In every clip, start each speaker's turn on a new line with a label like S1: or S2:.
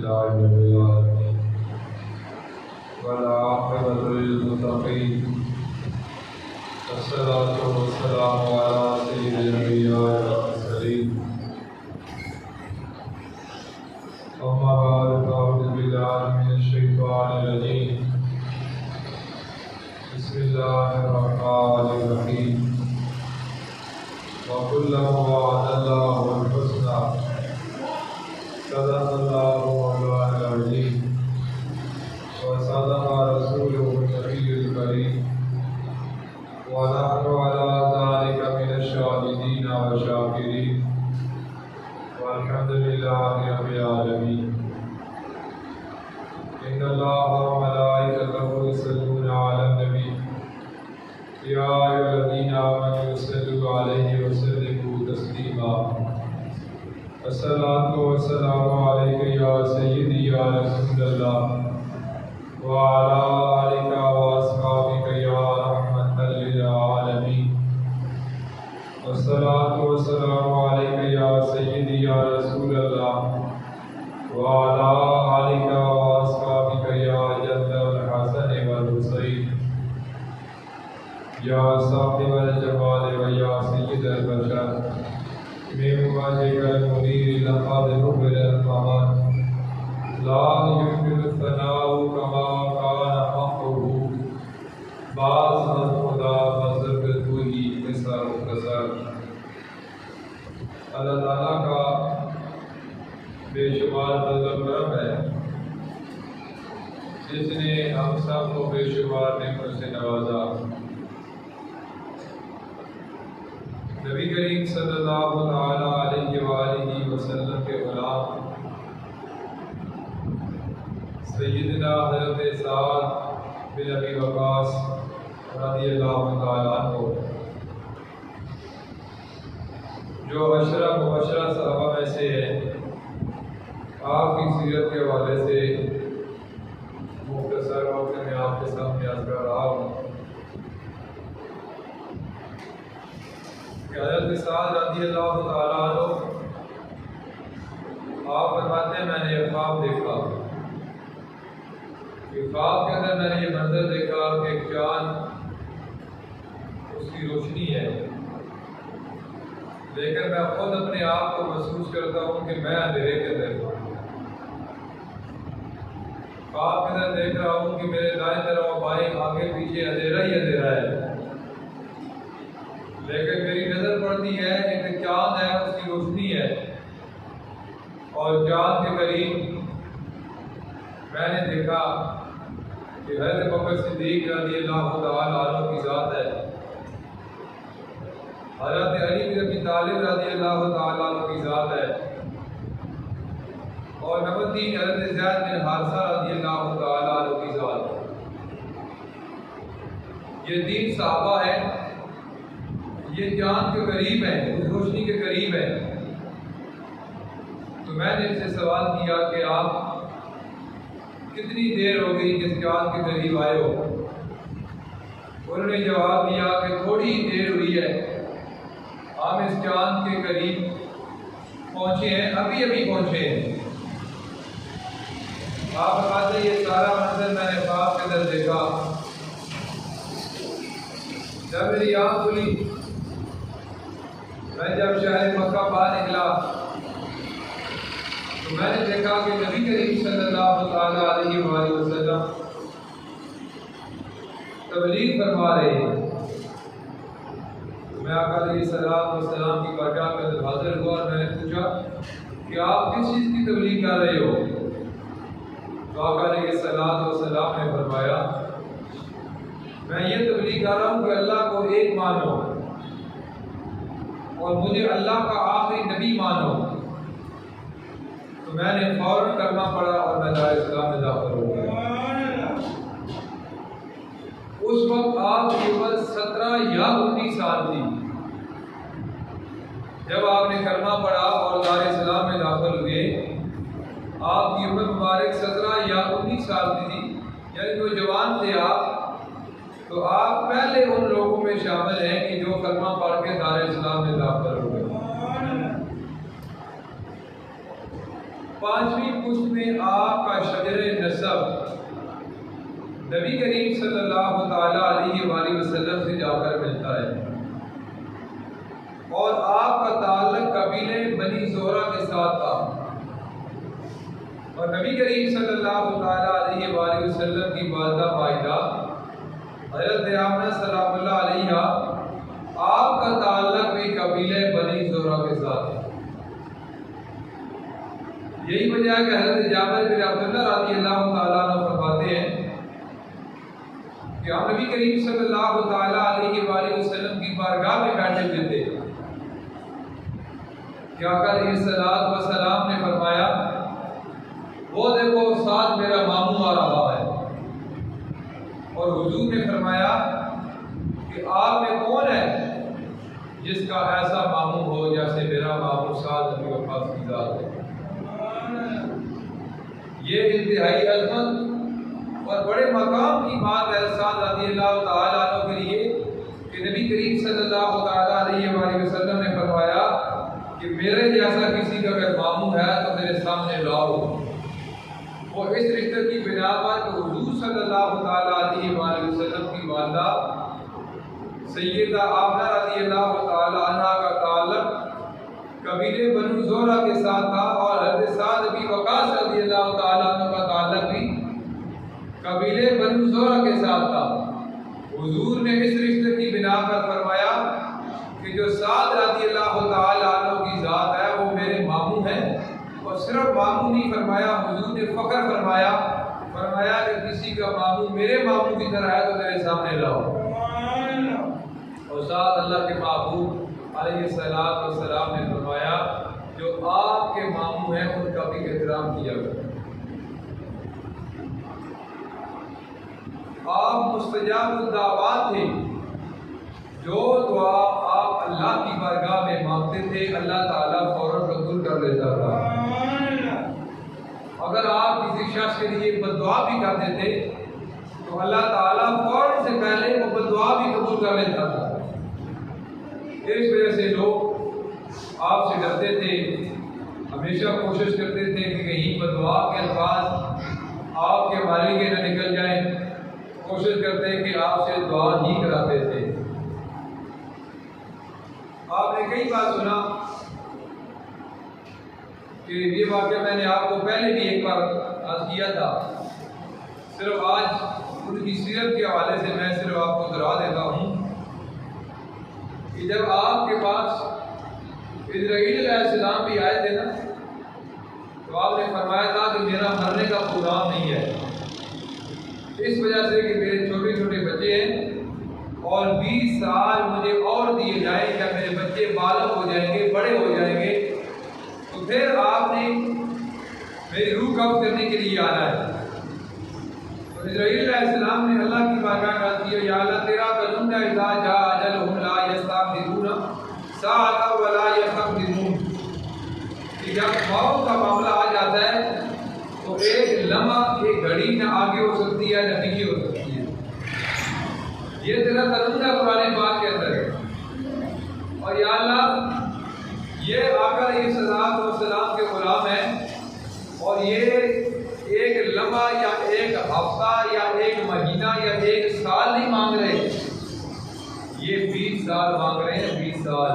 S1: अल्हम्दुलिल्लाहि रब्बिल आलमीन वल आक़िबतु लिल मुत्तक़ीन वस्सलातु वस्सलामु अला सय्यिदिल अंबिया वल मुरसलीन अम्मा बअद फ़अऊज़ु बिल्लाहि मिनश शैतानिर रजीम बिस्मिल्लाहिर रहमानिर रहीम वकुल्लहु वअदल्लाहुल हुस्ना सदक़ल्लाहु मौलाना अज़ीम व सदक़ रसूलुहुन नबियुल करीम व नहनु अला ज़ालिका मिनश शाहिदीन व शाकिरीन वल्हम्दुलिल्लाहि रब्बिल आलमीन। इन्नल्लाह व मलाइकतहु युसल्लूना अलन नबी या अय्युहल्लज़ीना आमनू सल्लु अलैहि व सल्लिमू तस्लीमा। अस्सलातु वस्सलामु अलैका या सय्यदी या रसूलल्लाह व अला आलिका व अस्हाबिका या रहमतल लिल आलमीन। अस्सलातु वस्सलामु अलैका या सय्यदी या रसूलल्लाह व अला आलिका व अस्हाबिका या जद्दल हसन वल हुसैन या साहिबल जमाल व या सय्यदल बशर मिन वजहिकल मुनीर लक़द नुज़िलल क़मर ला युमकिनु सनाउ कमा कान हक़्क़ुहु बाज़ खुदा बज़र्गतुही मिसर कसर। अल्लाह ताला का बेशुमार फज़ल करम है जिसने हम सब को बेशुमार नेमत से नवाजा। नबी करीम सल्लल्लाहु तआला अलैहि वसल्लम के गुलाम सय्यदना हज़रत साद बिन अबी वक़ास रज़ियल्लाहु तआला अन्हु जो अशरा मुबशरा सहाबा में से है, आपकी सीरत के हवाले से मुख्तसर वक्त में आपके सामने अर्ज़ कर रहा हूँ कि हज़रत साद रज़ियल्लाहु तआला अन्हु आप फरमाते हैं मैंने एक ख्वाब देखा। ख्वाब के अंदर मैंने ये मंजर देखा कि एक चाँद उसकी रोशनी है, लेकिन मैं खुद अपने आप को महसूस करता हूँ कि मैं अंधेरे के अंदर हूँ। ख्वाब के अंदर देख रहा हूँ कि मेरे दाएं तरफ बाएं आगे पीछे अंधेरा ही अंधेरा है, लेकिन मेरी नज़र पड़ती है कि चाँद है उसकी रोशनी है और चाँद के करीब मैंने देखा कि हज़रत बकर सिद्दीक़ रज़ियल्लाहु तआला अन्हु की ज़ात है, हज़रत अली बिन अबी तालिब रज़ियल्लाहु तआला अन्हु की ज़ात है और नंबर 3 हज़रत ज़ैद बिन हारिसा रज़ियल्लाहु तआला अन्हु की ज़ात है। ये 3 सहाबा हैं, ये चाँद के करीब है, उस रोशनी के करीब है। तो मैंने इनसे सवाल किया कि आप कितनी देर हो गई इस चाँद के करीब आए हो? उन्होंने जवाब दिया कि थोड़ी देर हुई है, हम इस चाँद के करीब पहुँचे हैं, अभी अभी पहुँचे हैं। आप बताते ये सारा मंजर मैंने ख्वाब के अंदर देखा। जब मेरी आँख खुली, मैं जब शहर मक्का बाहर निकला तो मैंने देखा कि नबी करीम सल्लल्लाहु तआला अलैहि वसल्लम तबलीग फरमा रहे हैं। मैं आका अलैहिस्सलाम की बारगाह में हाजिर हुआ और मैंने पूछा कि आप किस चीज़ की तबलीग कर रहे हो? तो आका अलैहिस्सलाम ने फरमाया मैं ये तबलीग कर रहा हूँ कि अल्लाह को एक मानो और मुझे अल्लाह का आखिरी नबी मानो। तो मैंने फौरन करना पड़ा और मैं दायरे इस्लाम में दाखिल हो गया। उस वक्त आपकी उम्र 17 या 19 साल थी। जब आपने कलमा पढ़ा और दायरे इस्लाम में दाखिल हुए, आपकी उम्र मुबारक 17 या 19 साल की थी, यानी जो जवान थे आप, तो आप पहले उन लोगों में शामिल हैं कि जो कलमा पढ़ के दायरे इस्लाम में दाखिल हो गए। 5वीं पुश्त में आपका शजर नसब नबी करीम सल्लल्लाहु ताला अलैहि वसल्लम से जाकर मिलता है और आपका ताल्लुक कबीले बनी ज़ोहरा के साथ था और नबी करीम सल्लल्लाहु ताला अलैहि वसल्लम की वालिदा माहिदा हज़रत आमना सलामुल्लाह अलैहा आपका ताल्लुक भी कबीले बनी ज़ोहरा के साथ है। यही वजह है कि हज़रत जाबिर बिन अब्दुल्लाह रज़ियल्लाहु ताला अन्हु फरमाते हैं कि हम नबी करीम सल्लल्लाहु ताला अलैहि वसल्लम की बारगाह में बैठे हुए थे कि आका अलैहिस्सलातु वस्सलाम ने फरमाया, वो देखो साथ मेरा मामू आ रहा है। और हुजूर ने फरमाया कि आप में कौन है जिसका ऐसा मामू हो जैसे मेरा मामू साथ नबी वफ़ास की ज़ात है। ये इंतहाई अज़मत और बड़े मकाम की बात है साथ रज़ियल्लाहु ताला अन्हु के लिए कि नबी करीम सल्लल्लाहु ताला अलैहि वसल्लम ने फरमाया कि मेरे जैसा किसी का अगर मामू है तो मेरे सामने लाओ। वो इस रिश्ते की बिना पर हुजूर सल्लल्लाहु ताला अलैहि वसल्लम की वालिदा सैयदा आमना रज़ियल्लाहु ताला अन्हा का ताल्लुक कबीले बनु ज़ोहरा के साथ था और हज़रत साद बिन वक़ास रज़ियल्लाहु ताला अन्हु का ताल्लुक भी कबीले बनु ज़ोहरा के साथ था। हुजूर ने इस रिश्ते की बिना पर फरमाया कि जो साद रज़ियल्लाहु ताला अन्हु की ज़ात है वो मेरे मामू हैं। और सिर्फ मामू नहीं फरमाया, हुजूर ने फ़ख्र फरमाया कि किसी का मामू मेरे मामू की तरह है तो मेरे सामने लाओ। और साथ अल्लाह के महबूब अलैहिस्सलातु वस्सलाम ने फरमाया जो आपके मामू हैं उनका भी एहतराम किया करो। आप मुस्तजाबुद दावात थे, जो दुआ आप अल्लाह की बारगाह में मांगते थे अल्लाह ताला फौरन कबूल कर लेता था। अगर आप किसी शख्स के लिए बद्दुआ भी करते थे तो अल्लाह ताला फौरन से पहले वो बद्दुआ भी कबूल कर लेता था। इस वजह से लोग आपसे डरते थे, हमेशा कोशिश करते थे कि कहीं बद्दुआ के अल्फाज आपके माली के न निकल जाएं, कोशिश करते कि आपसे दुआ ही कराते थे। आपने कई बार सुना कि ये वाक़या मैंने आपको पहले भी एक बार अर्ज़ किया था, सिर्फ आज उनकी सीरत के हवाले से मैं सिर्फ आपको दोहरा देता हूँ कि जब आपके पास इज़राइल अलैहिस्सलाम भी आए थे ना तो आपने फरमाया था कि मेरा मरने का प्रोग्राम नहीं है, इस वजह से कि मेरे छोटे छोटे बच्चे हैं और 20 साल मुझे और दिए जाए, जब मेरे बच्चे बालक हो जाएंगे, बड़े हो जाएंगे तो फिर आपने मेरी रूह कब्ज़ करने के लिए आना है। तो इज़राइल अलैहिस्सलाम ने अल्लाह की बारगाह में अर्ज़ किया, या अल्लाह तेरा कलम है इज़ा जा अजलहुम ला यस्तअख़िरूना साअतन व ला यस्तक़दिमून, कि जब मौत का मामला आ जाता है तो एक लम्हा, एक घड़ी न आगे हो सकती है न पीछे हो सकती है। ये तेरा कलम है कुरान पाक के अंदर है। और या अल्लाह ये आका अलैहिस्सलातु वस्सलाम के गुलाम हैं और ये एक लम्हा या एक हफ्ता या एक महीना या एक साल नहीं मांग रहे, ये 20 साल मांग रहे हैं। 20 साल,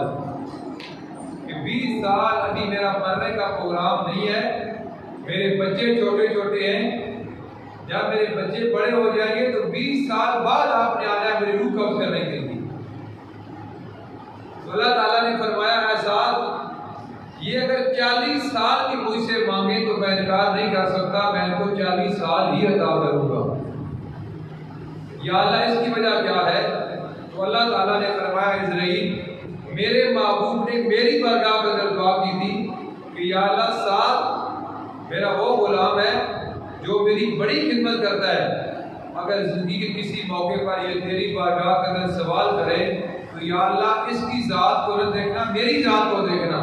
S1: 20 साल अभी मेरा मरने का प्रोग्राम नहीं है, मेरे बच्चे छोटे छोटे हैं, जब मेरे बच्चे बड़े हो जाएंगे तो 20 साल बाद आपने आना है मेरी रूह कब्ज़ करने के लिए। तो अल्लाह ताला ने फरमाया ऐसा, ये अगर 40 साल की मुझसे मांगे तो मैं इनकार नहीं कर सकता, मैं इनको 40 साल ही अता करूँगा। या अल्लाह इसकी वजह क्या है? तो अल्लाह ताला ने फरमाया इज़राइल मेरे महबूब ने मेरी बारगाह में अंदर दुआ की थी कि या अल्लाह साथ मेरा वो गुलाम है जो मेरी बड़ी खिदमत करता है, अगर ज़िंदगी के किसी मौके पर ये तेरी बारगाह के अंदर सवाल करे तो या अल्लाह इसकी ज़ात को न देखना, मेरी ज़ात को देखना,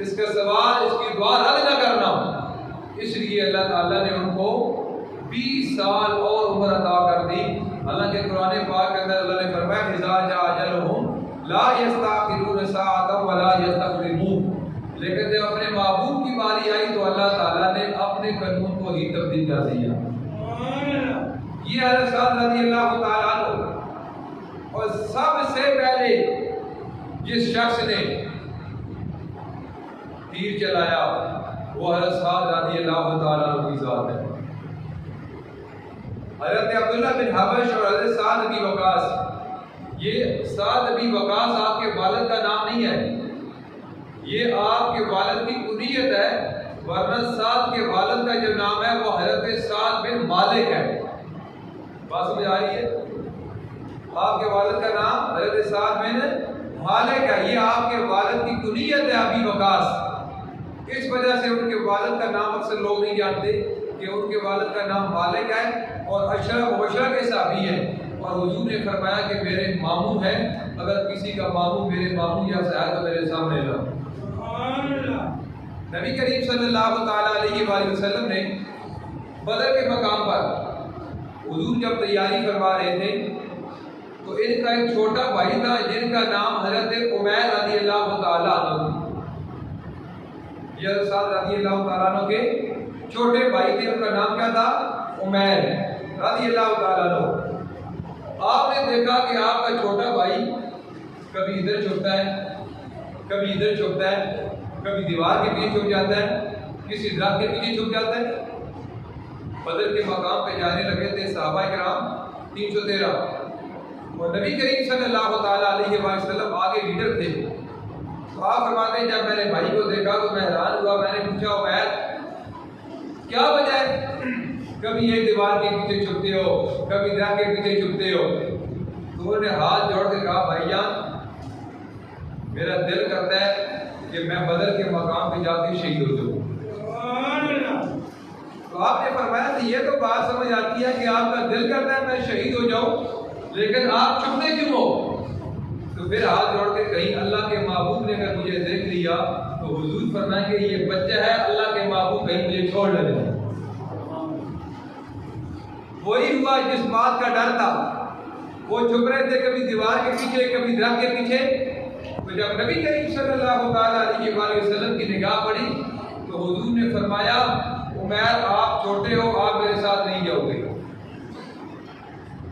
S1: इसका सवाल, इसकी दुआ रद्द न करना। इसलिए अल्लाह ताला ने उनको 20 साल और उम्र अता कर दी। अल्लाह के कुरान पाक के अंदर अल्लाह ने फरमाया इज़ा जा अजलहुम ला यस्तअख़िरून साअतन व ला यस्तक़दिमून, लेकिन जब अपने महबूब की बारी आई तो तौहीद तब्दील कर दिया। ये हज़रत साद रज़ियल्लाहु ताला अन्हु। और सबसे पहले जिस शख्स ने तीर चलाया वो हज़रत साद रज़ियल्लाहु ताला अन्हु की ज़ात है। हज़रत अब्दुल्ला बिन हबश और हज़रत साद बिन वकास, ये साद बिन वकास आपके वालिद का नाम नहीं है, ये आपके वालिद की कुनियत है, वरना साद के वालिद का जो नाम है वो हज़रत साद बिन मालिक है। बात समझ आ रही है? आपके वालिद का नाम हज़रत साद बिन मालिक है, ये आपके वालिद की कुनियत है अबी वकास। इस वजह से उनके वालिद का नाम अक्सर लोग नहीं जानते कि उनके वालिद का नाम मालिक है और अशरफ मुबशरा के साहबी है। और हुजूर ने फरमाया कि मेरे मामू हैं, अगर किसी का मामू मेरे मामू या साहब तो मेरे सामने ला। नबी करीम सल्लल्लाहु ताला अलैहि वसल्लम ने बदर के मकाम पर हुजूर जब तैयारी करवा रहे थे तो इनका एक छोटा भाई था जिनका नाम हज़रत उमैर रज़ियल्लाहु ताला अन्हु, ये साद रज़ियल्लाहु ताला अन्हु के छोटे भाई थे, उनका नाम क्या था? उमैर रज़ियल्लाहु ताला अन्हु। आपने देखा कि आपका छोटा भाई कभी इधर छुपता है, कभी इधर छुपता है, कभी दीवार के पीछे छुप जाता है, किसी दरख्त के पीछे छुप जाता है। बदर के मकाम पे जाने लगे थे सहाबा किराम 313 और नबी करीम सल्लल्लाहु ताला अलैहि वसल्लम आगे लीडर थे। तो आप फरमाते हैं जब मैंने भाई को देखा तो मैं हैरान हुआ, मैंने पूछा उमैर क्या वजह है, कभी एक दीवार के पीछे छुपते हो, कभी दरख्त के पीछे छुपते हो। तो उन्होंने हाथ जोड़ के कहा भाईजान मेरा दिल करता है कि मैं बदर के मकाम पे जाके शहीद हो जाऊं। तो आपने फरमाया कि ये तो बात समझ आती है कि आपका दिल करता है मैं शहीद हो जाऊं, लेकिन आप छुपते क्यों हो? तो फिर हाथ जोड़ के कहीं अल्लाह के महबूब ने अगर मुझे देख लिया तो हुजूर फरमाएंगे ये बच्चा है, अल्लाह के महबूब कहीं मुझे छोड़ न जाए। वही हुआ जिस बात का डर था, वो छुप रहे थे कभी दीवार के पीछे, कभी दरख्त के पीछे। तो जब नबी करीम सल्लल्लाहु अलैहि वसल्लम की निगाह पड़ी तो हुजूर ने फरमाया उमैर आप छोटे हो, आप मेरे साथ नहीं जाओगे।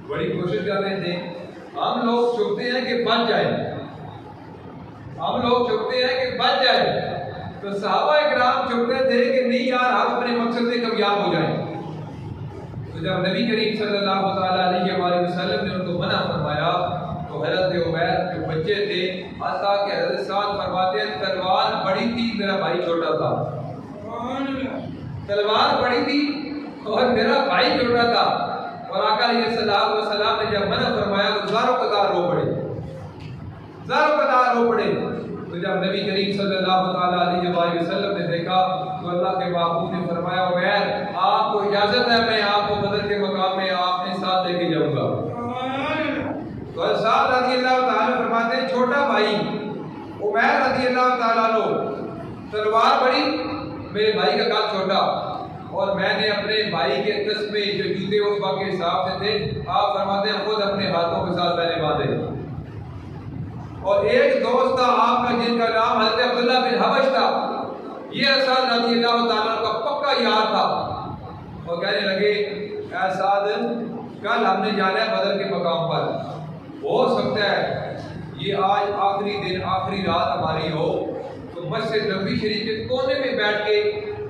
S1: बड़ी कोशिश कर रहे थे। हम लोग छुपते हैं कि बच जाए, हम लोग छुपते हैं कि बच जाए। तो सहाबा इकराम छुपते थे कि नहीं यार हम अपने मकसद से कामयाब हो जाए। तो जब नबी करीम सल्लल्लाहु अलैहि वसल्लम ने उनको मना फरमाया तो हज़रत उमैर जो बच्चे थे हत्ता के हज़रत साद फरमाते हैं तलवार बड़ी थी, मेरा भाई छोटा था। तलवार बड़ी थी और मेरा भाई छोटा था। और आका अलैहिस्सलाम ने जब मना फरमाया तो ज़ारों कतार रो पड़े, ज़ारों कतार रो पड़े। तो जब नबी करीम सल्लल्लाहु अलैहि वसल्लम ने देखा तो अल्लाह के महबूब ने फरमाया उमैर आपको इजाजत है, मैं आपको बदर के मकाम में आपने साथ लेके जाऊंगा। तो साद रज़ियल्लाहु ताला फरमाते हैं छोटा भाई उमैर रज़ियल्लाहु ताला तलवार बड़ी, मेरे भाई का काल छोटा, और मैंने अपने भाई के तस्मे जो जूते उस वक्त के हिसाब से थे आप फरमाते हैं खुद अपने हाथों के साथ मैंने बांधे। और एक दोस्त था आपका जिनका नाम हज़रत अब्दुल्ला बिन हबश था, ये साद रज़ियल्लाहु ताला का पक्का यार था। और कहने लगे ऐ साद कल हमने जाना है बदर के मकाम पर, हो सकता है ये आज आखिरी दिन आखिरी रात हमारी हो, तो मस्जिद नबवी शरीफ के कोने में बैठ के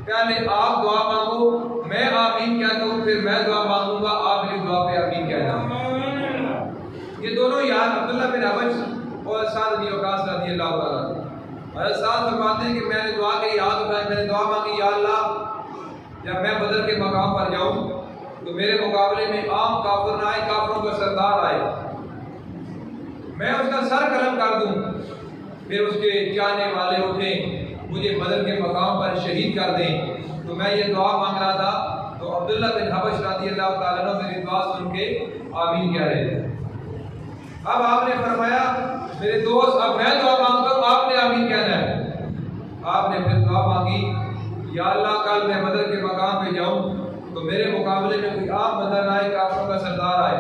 S1: पहले आप दुआ मांगो, मैं आमीन कहता हूँ, फिर मैं दुआ मांगूंगा, आप मेरी दुआ पे आमीन कहना। ये दोनों यार अब्दुल्ला बिन हबश और साद बिन वकास रज़ियल्लाहु ताला और साद फरमाते हैं कि मैंने दुआ के याद उठाई, मैंने दुआ मांगी या अल्लाह जब मैं बदर के मकाम पर जाऊँ तो मेरे मुकाबले में आम काफिर ना आए, काफिरों का सरदार आए, मैं उसका सर कलम कर दूं, फिर उसके चाहने वाले उठे मुझे बदर के मकाम पर शहीद कर दें। तो मैं ये दुआ मांग रहा था तो अब्दुल्ला बिन हबश रज़ियल्लाहु ताला अन्हु मेरी दुआ सुन के आमीन कह रहे थे। अब आपने फरमाया मेरे दोस्त अब मैं दुआ मांगता हूँ, आपने आमीन कहना है। आपने फिर दुआ मांगी या अल्लाह कल मैं बदर के मकाम पे जाऊँ तो मेरे मुकाबले में कोई आम बंदा ना आए, काफिरों का सरदार आए,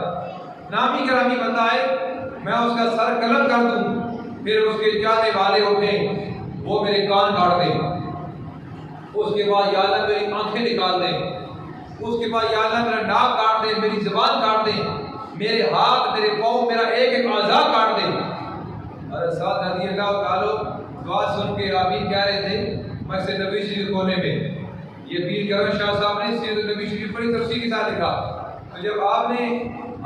S1: नामी करामी बंदा आए, मैं उसका सर कलम कर दूं, फिर उसके चाहने वाले उठे वो मेरे कान काट दें, उसके बाद या अल्लाह मेरी आंखें निकाल दें, उसके बाद या अल्लाह मेरा नाक काट दे, मेरी जुबान काट दे, मेरे हाथ, मेरे पाँव, मेरा एक एक आज़ा काट दे। और साथ रज़ी अल्लाह ताला दुआ सुन के आमीन कह रहे थे मस्जिद नबी शरीफ कोने में। ये पीर करम शाह साहब ने सीरत नबी शरीफ बड़ी तफसील के साथ लिखा। तो जब आपने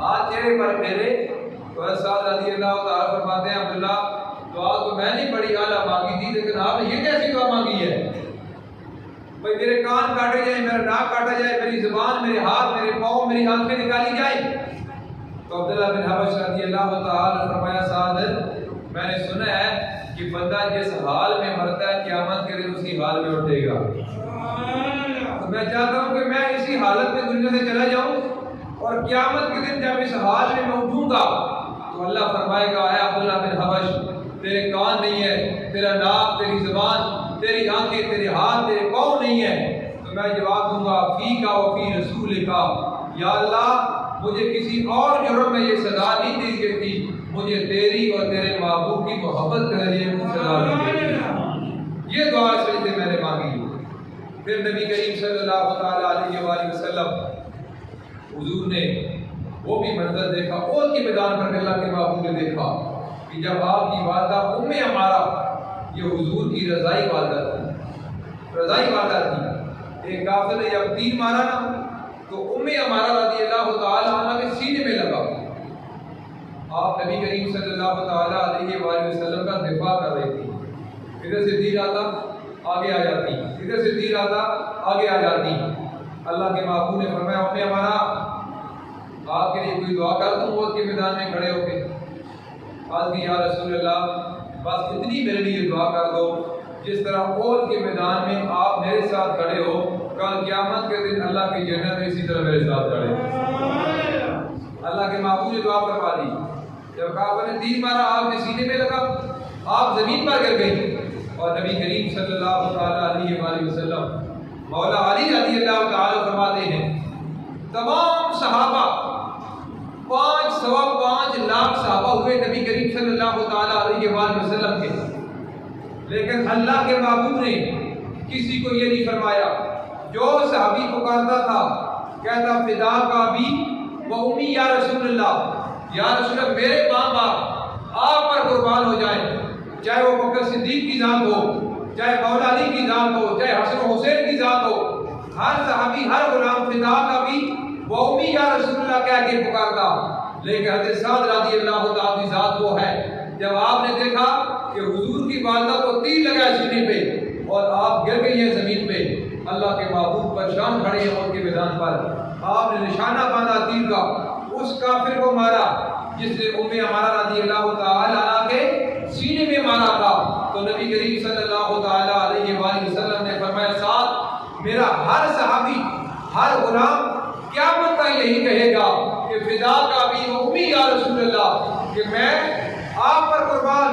S1: हाथ चेहरे पर फेरे तो साथ रज़ी अल्लाह ताला फरमाते हैं अब्दुल्ला दुआ तो मैं नहीं बड़ी आला मांगी थी, लेकिन आपने ये कैसी दुआ मांगी है? भाई मेरे कान काटे जाए, मेरा नाक काटा जाए, मेरी जुबान, मेरे हाथ, मेरे पाँव, मेरी आंखें निकाली जाए। तो अब्दुल्ला बिन हबश रज़ी अल्लाह ताला ने फरमाया साद मैंने सुना है कि बंदा जिस हाल में मरता है क़यामत के दिन उसी हाल में उठेगा। तो मैं चाहता हूँ कि मैं इसी हालत में दुनिया से चला जाऊँ और क़यामत के दिन जब इस हाल में मैं उठूंगा तो अल्लाह फरमाएगा है अब्दुल्ला बिन हबश तेरे कान नहीं है, तेरा नाक, तेरी जुबान, तेरी आंखें, तेरे हाथ, तेरे पाँव नहीं है। तो मैं जवाब दूंगा फी का व फी रसूल का, या अल्लाह मुझे किसी और जुर्म में ये सजा नहीं दी गई थी, मुझे तेरी और तेरे महबूब की मोहब्बत के लिए सजा दी गई थी। ये दुआ सजदे मैंने मांगी। फिर नबी करीम सल्लल्लाहु ताला अलैहि वसल्लम हुजूर ने वो भी मंजर देखा, ओद के मैदान पर अल्लाह के महबूब ने देखा कि जब आपकी वालदा उम्मे अमारा, ये हुजूर की रज़ाई वालदा थी, रज़ाई वालदा थी। एक काफिर ने जब तीर मारा ना तो उम्मे अमारा रज़ी अल्लाह ताला अन्हा के सीने में लगा। आप नबी करीम सल्लल्लाहु ताला अलैहि वसल्लम का दिफा कर रही थी। इधर से तीर आता आगे आ जाती, इधर से तीर आता आगे आ जाती। अल्लाह के महबूब ने फरमाया उम्मे अमारा आपके लिए कोई दुआ कर दूं? ओद के मैदान में खड़े होके आज भी या रसूल अल्लाह बस इतनी मेरे लिए दुआ कर दो जिस तरह ओद के मैदान में आप मेरे साथ खड़े हो, कल क़यामत के दिन अल्लाह की जन्नत में इसी तरह मेरे साथ खड़े। अल्लाह के महबूब ने दुआ करवा दी। जब काफिर ने तीर मारा आपके सीने में लगा, आप जमीन पर गिर गई और नबी करीम सल्लल्लाहु ताला अलैहि वसल्लम मौला अली रज़ी अल्लाह ताला फरमाते हैं तमाम सहाबा 5.25 लाख सहाबा हुए नबी करीम सल्लल्लाहु ताला अलैहि वसल्लम के, लेकिन अल्लाह के महबूब ने किसी को ये नहीं फरमाया। जो सहाबी पुकारता था कहता फिदा का भी व उम्मी या रसूल अल्लाह, या रसूल अल्लाह मेरे माँ बाप आप पर कुर्बान हो जाए, चाहे वो बकर सिद्दीक की जात हो, चाहे मौला अली की जात हो, चाहे हसन हुसैन की जात हो। हर सहाबी हर गुलाम फिदा का भी वो उम्मी या रसूलुल्लाह कह के पुकारता। लेकिन हज़रत साद रज़ी अल्लाह ताला की जात वो है जब आपने देखा कि हुजूर की वालदा को तीर लगा सीने पे और आप गिर गई हैं जमीन पे, अल्लाह के महबूब परेशान खड़े हैं मौत के मैदान पर, आपने निशाना बांधा तीर का, उस काफिर को मारा जिसने उम्मे अमारा रज़ी अल्लाह ताला अन्हा के सीने में मारा था। तो नबी करीम सल्लल्लाहु ताला अलैहि वसल्लम ने फरमाया साथ मेरा हर सहाबी हर गुलाम क़यामत तक यही कहेगा कि फिदा का भी उम्मी या रसूल अल्लाह, कि मैं आप पर कुर्बान,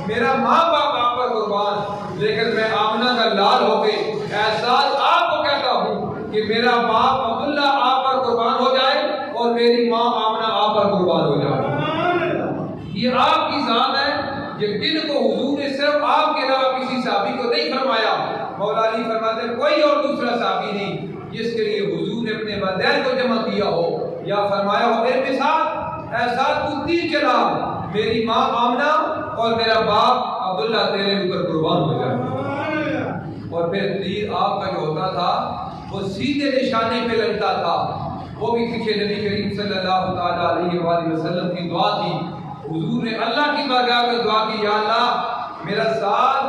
S1: मेरा माँ बाप आप पर कुर्बान, लेकिन मैं आमना का लाल होके एहसास आपको कहता हूँ कि मेरा बाप अब्दुल्ला आप पर कुर्बान हो जाए और मेरी माँ आमना आप पर कुर्बान हो जाए। ये आपकी जात है जिन को हुजूर ने सिर्फ आपके अलावा किसी साहबी को नहीं फरमाया। मौला अली फरमाते कोई और दूसरा साहबी नहीं जिसके लिए हुजूर ने अपने वालिदैन को जमा किया हो या फरमाया हो मेरे साथ ऐसा तू तीर चला, मेरी माँ आमना और मेरा बाप अब्दुल्ला तेरे ऊपर कुर्बान हो जाए। और फिर तीर आपका जो होता था वो सीधे निशाने पे लगता था। वो भी पीछे नबी करीम सल्लल्लाहु ताला अलैहि वसल्लम की दुआ थी। हुजूर ने अल्लाह की बारगाह में दुआ की, या अल्लाह मेरा साथ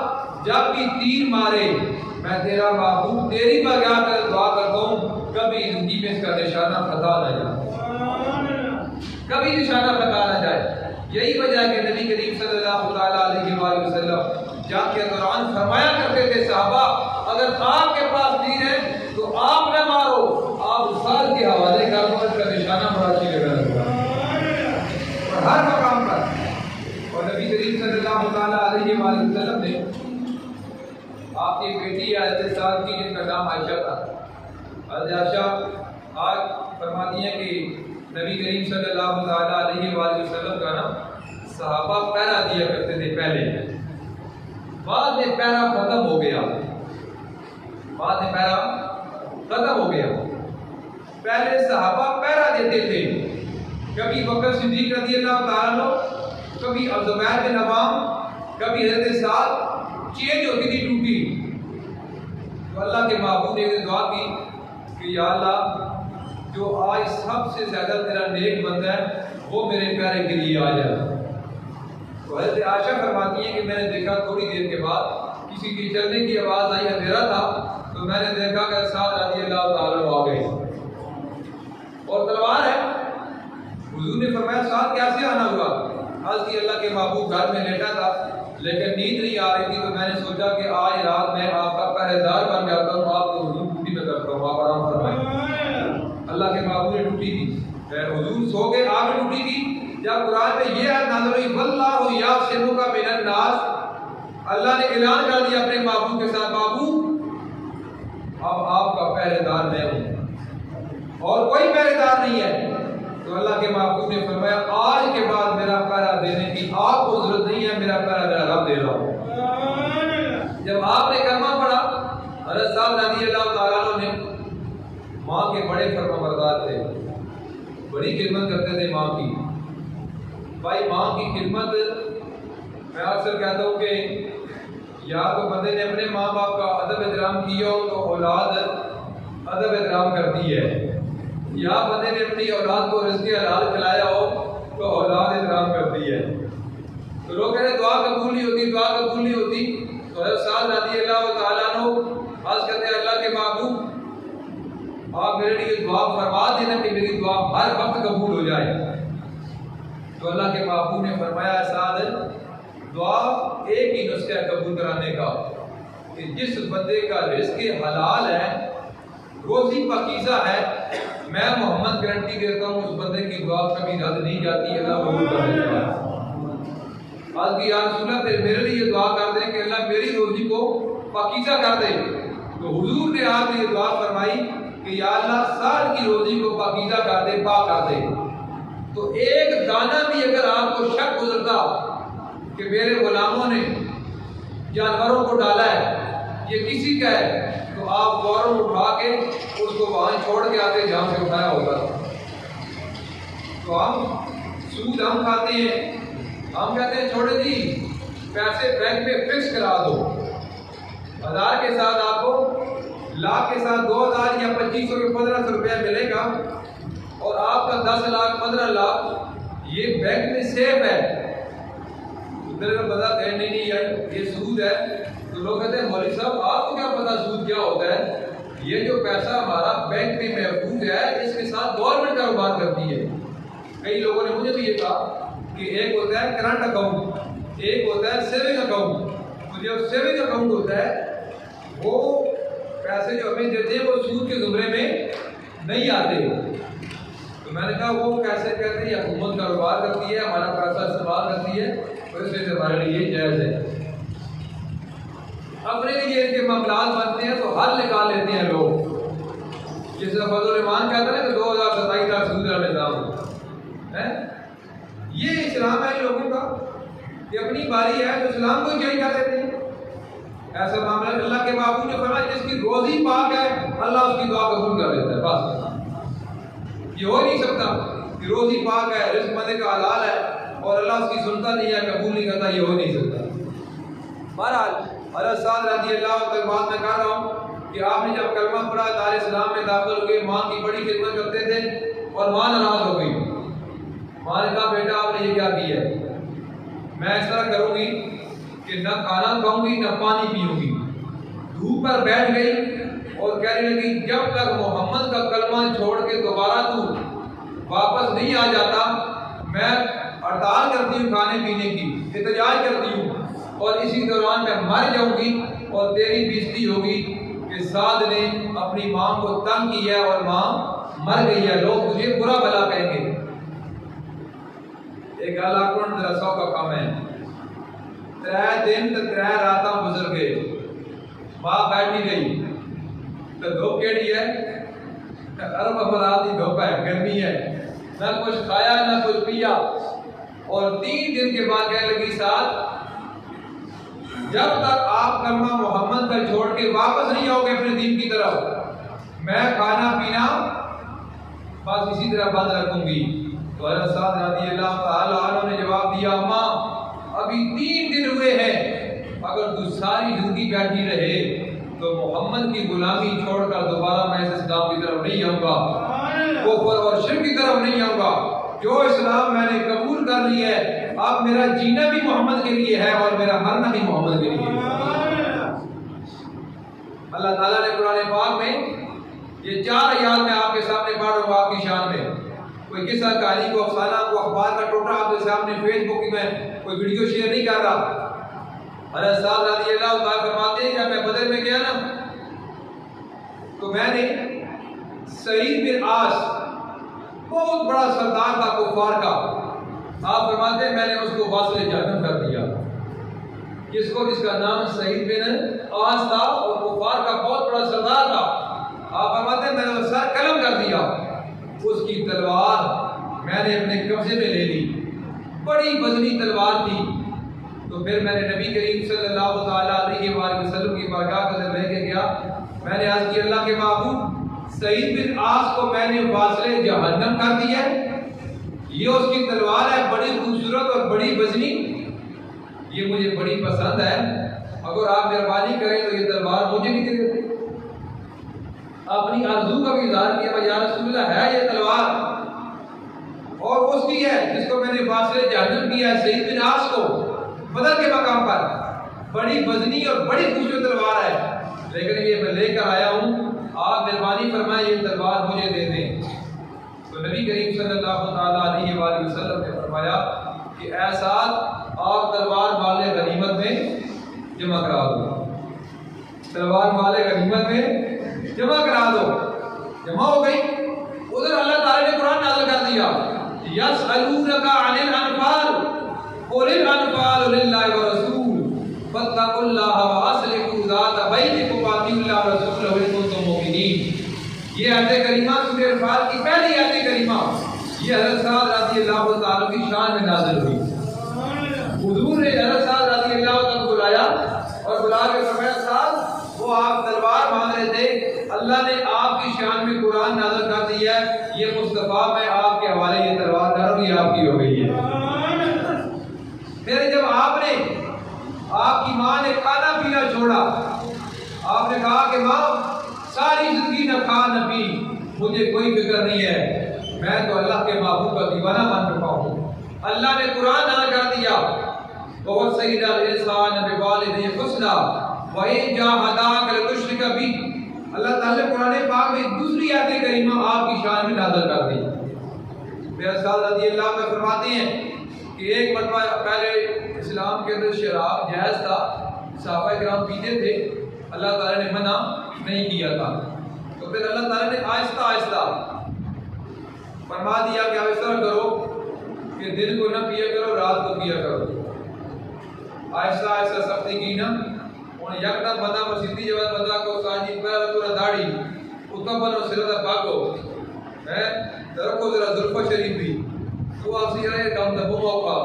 S1: जब भी तीर मारे मैं तेरा महबूब तेरी बारगाह में दुआ करता हूँ कभी जिंदगी में इसका निशाना खता ना जाए, कभी निशाना खता ना जाए। यही वजह है कि नबी करीम सल्लल्लाहु ताला अलैहि वसल्लम जंग के दौरान फरमाया करते थे साहबा अगर आपके पास तीर है तो आप न मारो, आप उस्ताद के हवाले कर दो, इसका निशाना बड़ा अच्छी लगा और हर मकाम पर। और नबी करीम सल्लल्लाहु ताला अलैहि वसल्लम ने आपकी बेटी हज़रत साद की जिनका नाम आयशा था, हज़रत आयशा आज फरमाती हैं कि नबी करीम सल्लल्लाहु ताला अलैहि वसल्लम का ना सहाबा पहरा दिया करते थे पहले, बाद में पहरा खत्म हो गया, बाद में पहरा खत्म हो गया। पहले सहाबा पहरा देते थे, कभी बकर सिद्दीक रज़ियल्लाहु ताला अन्हु, कभी ज़ुबैर बिन अवाम, कभी हज़रत साद, चेंज होती थी ड्यूटी। तो अल्लाह के महबूब ने दुआ की कि या अल्लाह, जो आज सबसे ज़्यादा तेरा नेक बंदा है वो मेरे प्यारे के लिए आ जाए। तो हज़रत आयशा फरमाती है कि मैंने देखा थोड़ी देर के बाद किसी की चलने की आवाज़ आई, अंधेरा था, तो मैंने देखा कि साद रज़ियल्लाहु ताला अन्हु आ गए और तलवार है। हुजूर ने फरमाया साद कैसे आना हुआ? आज की अल्लाह के महबूब घर में लेटा था लेकिन नींद नहीं आ रही थी, तो मैंने सोचा कि आज रात में आपका पहरेदार बन जाता हूँ, आपको हुजूर ड्यूटी में करता हूँ, आप आराम फरमाएं। अल्लाह के महबूब ने ड्यूटी की, हुजूर सो गए, आपने ड्यूटी की। जब कुरान में ये आयत नाज़िल हुई वल्लाहु यासिमुका मिनन नास, अल्लाह ने ऐलान कर दिया अपने महबूब के साथ, महबूब अब आपका पहरेदार मैं हूँ और कोई पहरेदार नहीं है। तो अल्लाह के महबूब ने फरमाया आज के बाद मेरा पहरा देने की आपको जरूरत नहीं है, मेरा पहरा मेरा रब दे रहा हूँ। जब आपने कलमा पढ़ा, हज़रत साद रज़ियल्लाहु ताला अन्हु ने, माँ के बड़े फरमाबरदार थे, बड़ी खिदमत करते थे माँ की। भाई माँ की खिदमत मैं अक्सर कहता हूँ कि या तो बंदे ने अपने माँ बाप का अदब एहतराम किया हो तो औलाद अदब एहतराम करती है, या बंदे ने अपनी औलाद को रिज़्क़ हलाल खिलाया हो तो औलाद एहतराम करती है। तो लोग कहते हैं दुआ कबूल नहीं होती, दुआ कबूल नहीं होती। तो हज़रत साद रज़ियल्लाहु ताला अन्हु आज कहते हैं अल्लाह के महबूब आप मेरे लिए दुआ फरमा देना कि मेरी दुआ हर वक्त कबूल हो जाए। तो अल्लाह के महबूब ने फरमाया साद, दुआ एक ही नुस्खा कबूल कराने का कि जिस बंदे का रिज़्क़ हलाल है, रोज़ी पाकीज़ा है, मैं मोहम्मद गारंटी देता हूँ उस बंदे की दुआ कभी रद्द नहीं जाती, अल्लाह कबूल कर लेता है। आज की यार सुना मेरे लिए दुआ कर दें कि अल्लाह मेरी रोज़ी को पाकीज़ा कर दे। तो हुजूर ने आज ये दुआ फरमाई कि या अल्लाह साल की रोज़ी को पाकीज़ा कर दे, पाक कर दे। तो एक दाना भी अगर आपको शक गुजरता कि मेरे गुलामों ने जानवरों को डाला है, ये किसी का है, तो आप फौरन उठा के उसको वहाँ छोड़ के आते जहाँ से उठाया होगा। तो हम सूद हम खाते हैं, हम कहते हैं छोड़े जी पैसे बैंक में फिक्स करा दो, 1000 के साथ आपको लाख के साथ 2000 या 2500 के 1500 रुपया मिलेगा और आपका 10 लाख 15 लाख ये बैंक में सेफ है। उधर का पता कहे नहीं यार ये सूद है, तो लोग कहते हैं मौलवी साहब आपको क्या पता सूद क्या होता है? ये जो पैसा हमारा बैंक में महफूज है इसके साथ गवर्नमेंट कारोबार करती है। कई लोगों ने मुझे भी ये कहा कि एक होता है करंट अकाउंट, एक होता है सेविंग अकाउंट। तो जो सेविंग अकाउंट होता है वो पैसे जो हमें देते हैं वो सूद के जुमरे में नहीं आते। तो मैंने कहा वो कैसे कहते हैं, हुकूमत कारोबार करती है, हमारा पैसा इस्तेमाल करती है, तो इसलिए हमारे लिए जायज़ है। अपने लिए इनके मामलात बनते हैं तो हल निकाल लेते हैं लोग। जिस फजल रहमान कहता है ना कि 2027 का सूद का निज़ाम है, ये इस्लाम है लोगों का कि अपनी बारी है तो इस्लाम को ही चेंज कर देते हैं। ऐसा मामला अल्लाह के महबूब ने फरमाया जिसकी रोजी पाक है अल्लाह उसकी दुआ कबूल कर देता है। बस ये हो नहीं सकता कि रोजी पाक है, रिज़्क़ बंदे का हलाल है और अल्लाह उसकी सुनता नहीं है, कबूल नहीं करता, ये हो नहीं सकता। बहरहाल हज़रत साद रज़ियल्लाहु तक बात मैं कर रहा हूँ कि आपने जब कलमा पढ़ा दार इस्लाम में दाखिल हुए, माँ की बड़ी खिदमत करते थे और माँ नाराज़ हो गई। माँ ने कहा बेटा आपने ये क्या किया? मैं इस तरह करूँगी कि न खाना खाऊंगी न पानी पीऊंगी। धूप पर बैठ गई और कहने लगी जब तक मोहम्मद का कलमा छोड़ के दोबारा तू वापस नहीं आ जाता मैं हड़ताल करती हूँ, खाने पीने की एहतजाज करती हूँ और इसी दौरान मैं मर जाऊंगी और तेरी बेइज्जती होगी कि साद ने अपनी माँ को तंग किया और माँ मर गई है, लोग तुझे बुरा भला कहेंगे। एक अल्लाह जरा 100 का कम है। 3 दिन तो 3 रात गुजर गए, माँ बैठी गई तो धूप केड़ी है, अरब अफराद की धूप है, गर्मी है, ना कुछ खाया ना कुछ पिया। और 3 दिन के बाद कहने लगी साथ जब तक आप कलमा मोहम्मद का छोड़ के वापस नहीं आओगे अपने दीन की तरफ मैं खाना पीना बस इसी तरह बंद रखूंगी। तो हज़रत साद रज़ी अल्लाह तआला अन्हु ने जवाब दिया, अम्मा अभी 3 दिन हुए हैं, अगर तू सारी जिंदगी बैठी रहे तो मोहम्मद की गुलामी छोड़कर दोबारा मैं इस इस्लाम की तरफ नहीं आऊँगा, कुफ्र और शिर्क की तरफ नहीं आऊँगा। जो इस्लाम मैंने कबूल कर लिया है, अब मेरा जीना भी मोहम्मद के लिए है और मेरा मरना भी मोहम्मद के लिए है। अल्लाह ताला ने कुरान पाक में ये 4 आयत मैं आपके सामने पढ़ रहा हूँ आपकी शान में। कोई किस्सा कहानी को, अफसाना को, अखबार का टोटा आपके सामने फेसबुक में कोई वीडियो शेयर नहीं कर रहा। हज़रत साद रज़ी अल्लाह तआला फरमाते हैं, जब मैं बदर में गया ना तो मैंने सईद बिन आस, बहुत बड़ा सरदार था कुफार का, आप फरमाते हैं मैंने उसको वासिल जहन्नम कर दिया। किसको? जिसका नाम सईद बिन आस था और कुफार का बहुत बड़ा सरदार था। आप फरमाते हैं मैंने सर कलम कर दिया। उसकी तलवार मैंने अपने कब्जे में ले ली, बड़ी वजनी तलवार थी। तो फिर मैंने नबी करीम सल्लल्लाहु अलैहि वसल्लम की बारगाह का लेके गया। मैंने आज की अल्लाह के महबूब, सईद बिन आस को मैंने वासिल जहन्नम कर दिया है। ये उसकी तलवार है, बड़ी खूबसूरत और बड़ी वजनी, ये मुझे बड़ी पसंद है। अगर आप मेहरबानी करें तो ये तलवार मुझे भी दे देते। अपनी आरज़ू का भी इज़हार किया, या रसूलल्लाह है ये तलवार, और उसकी है जिसको मैंने वासिल जहन्नम किया है, सईद बिन आस को बदर के मकाम पर। बड़ी वजनी और बड़ी खूबसूरत तलवार है, लेकिन ये मैं लेकर आया हूँ, आप मेहरबानी फरमाएं ये तलवार मुझे दे दें। तो नबी करीम सल्लल्लाहु अलैहि वसल्लम ने फरमाया कि ऐसा आप तलवार वाले गनीमत में जमा करा दो, तलवार वाले गनीमत में जमा करा दो। जमा हो गई। उधर अल्लाह ताला ने कुरान नाज़िल कर दिया, यसअलूनका अनिल अनफाल कुलिल अनफाल लिल्लाहि व रसूल फत्तकुल्लाह व अस्लिहू ज़ात बैनिकुम व अतिउल्लाह व रसूलहु इन कुंतुम मुमिनीन। ये आयत करीमा सूरह अनफाल की पहली आयत करीमा, ये हज़रत साद रज़ी अल्लाह तआला की शान में नाज़िल हुई। हुजूर ने हज़रत साद रज़ी अल्लाह तआला को बुलाया और बुला के फरमाया, साद वो आप तलवार मांग रहे थे, अल्लाह ने आपकी शान में कुरान नाज़िल कर दिया है, ये मुस्तफ़ा मैं आपके हवाले ये तलवार कर रहा हूँ, ये आपकी हो गई है। फिर जब आपने, आपकी माँ ने खाना पीना छोड़ा, आपने कहा कि माँ सारी जिंदगी न खा न पी, मुझे कोई फिक्र नहीं है, मैं तो अल्लाह के महबूब का दीवाना बन चुका हूँ। अल्लाह ने कुरान नाज़िल कर दिया, बहुत सही इंसान बिवालिदैहि हुस्ना व इन जाहदाक लितुश्रिक बी। अल्लाह ताला ने कुरान पाक में दूसरी आयत करीमा आपकी शान में नाज़िल कर दी। मेरा साद रज़ी अल्लाह में फरमाते हैं कि एक मरतबा पहले इस्लाम के अंदर शराब जायज़ था, सहाबा किराम पीते थे, अल्लाह ताला ने मना नहीं किया था। तो फिर अल्लाह ताला ने आहिस्ता आहिस्ता फरमा दिया कि आप इस तरह करो कि दिन को न पिया करो, रात को पिया करो। आहिस्ता आहिस्ता सख्ती की ना, और यकदम बंदा मसीदी जब बंदा को साजी पर पूरा दाढ़ी उतना बनो सिरता पाको है, तरको जरा जुल्फा शरीफ भी तो आप सिरे काम दबो मौका।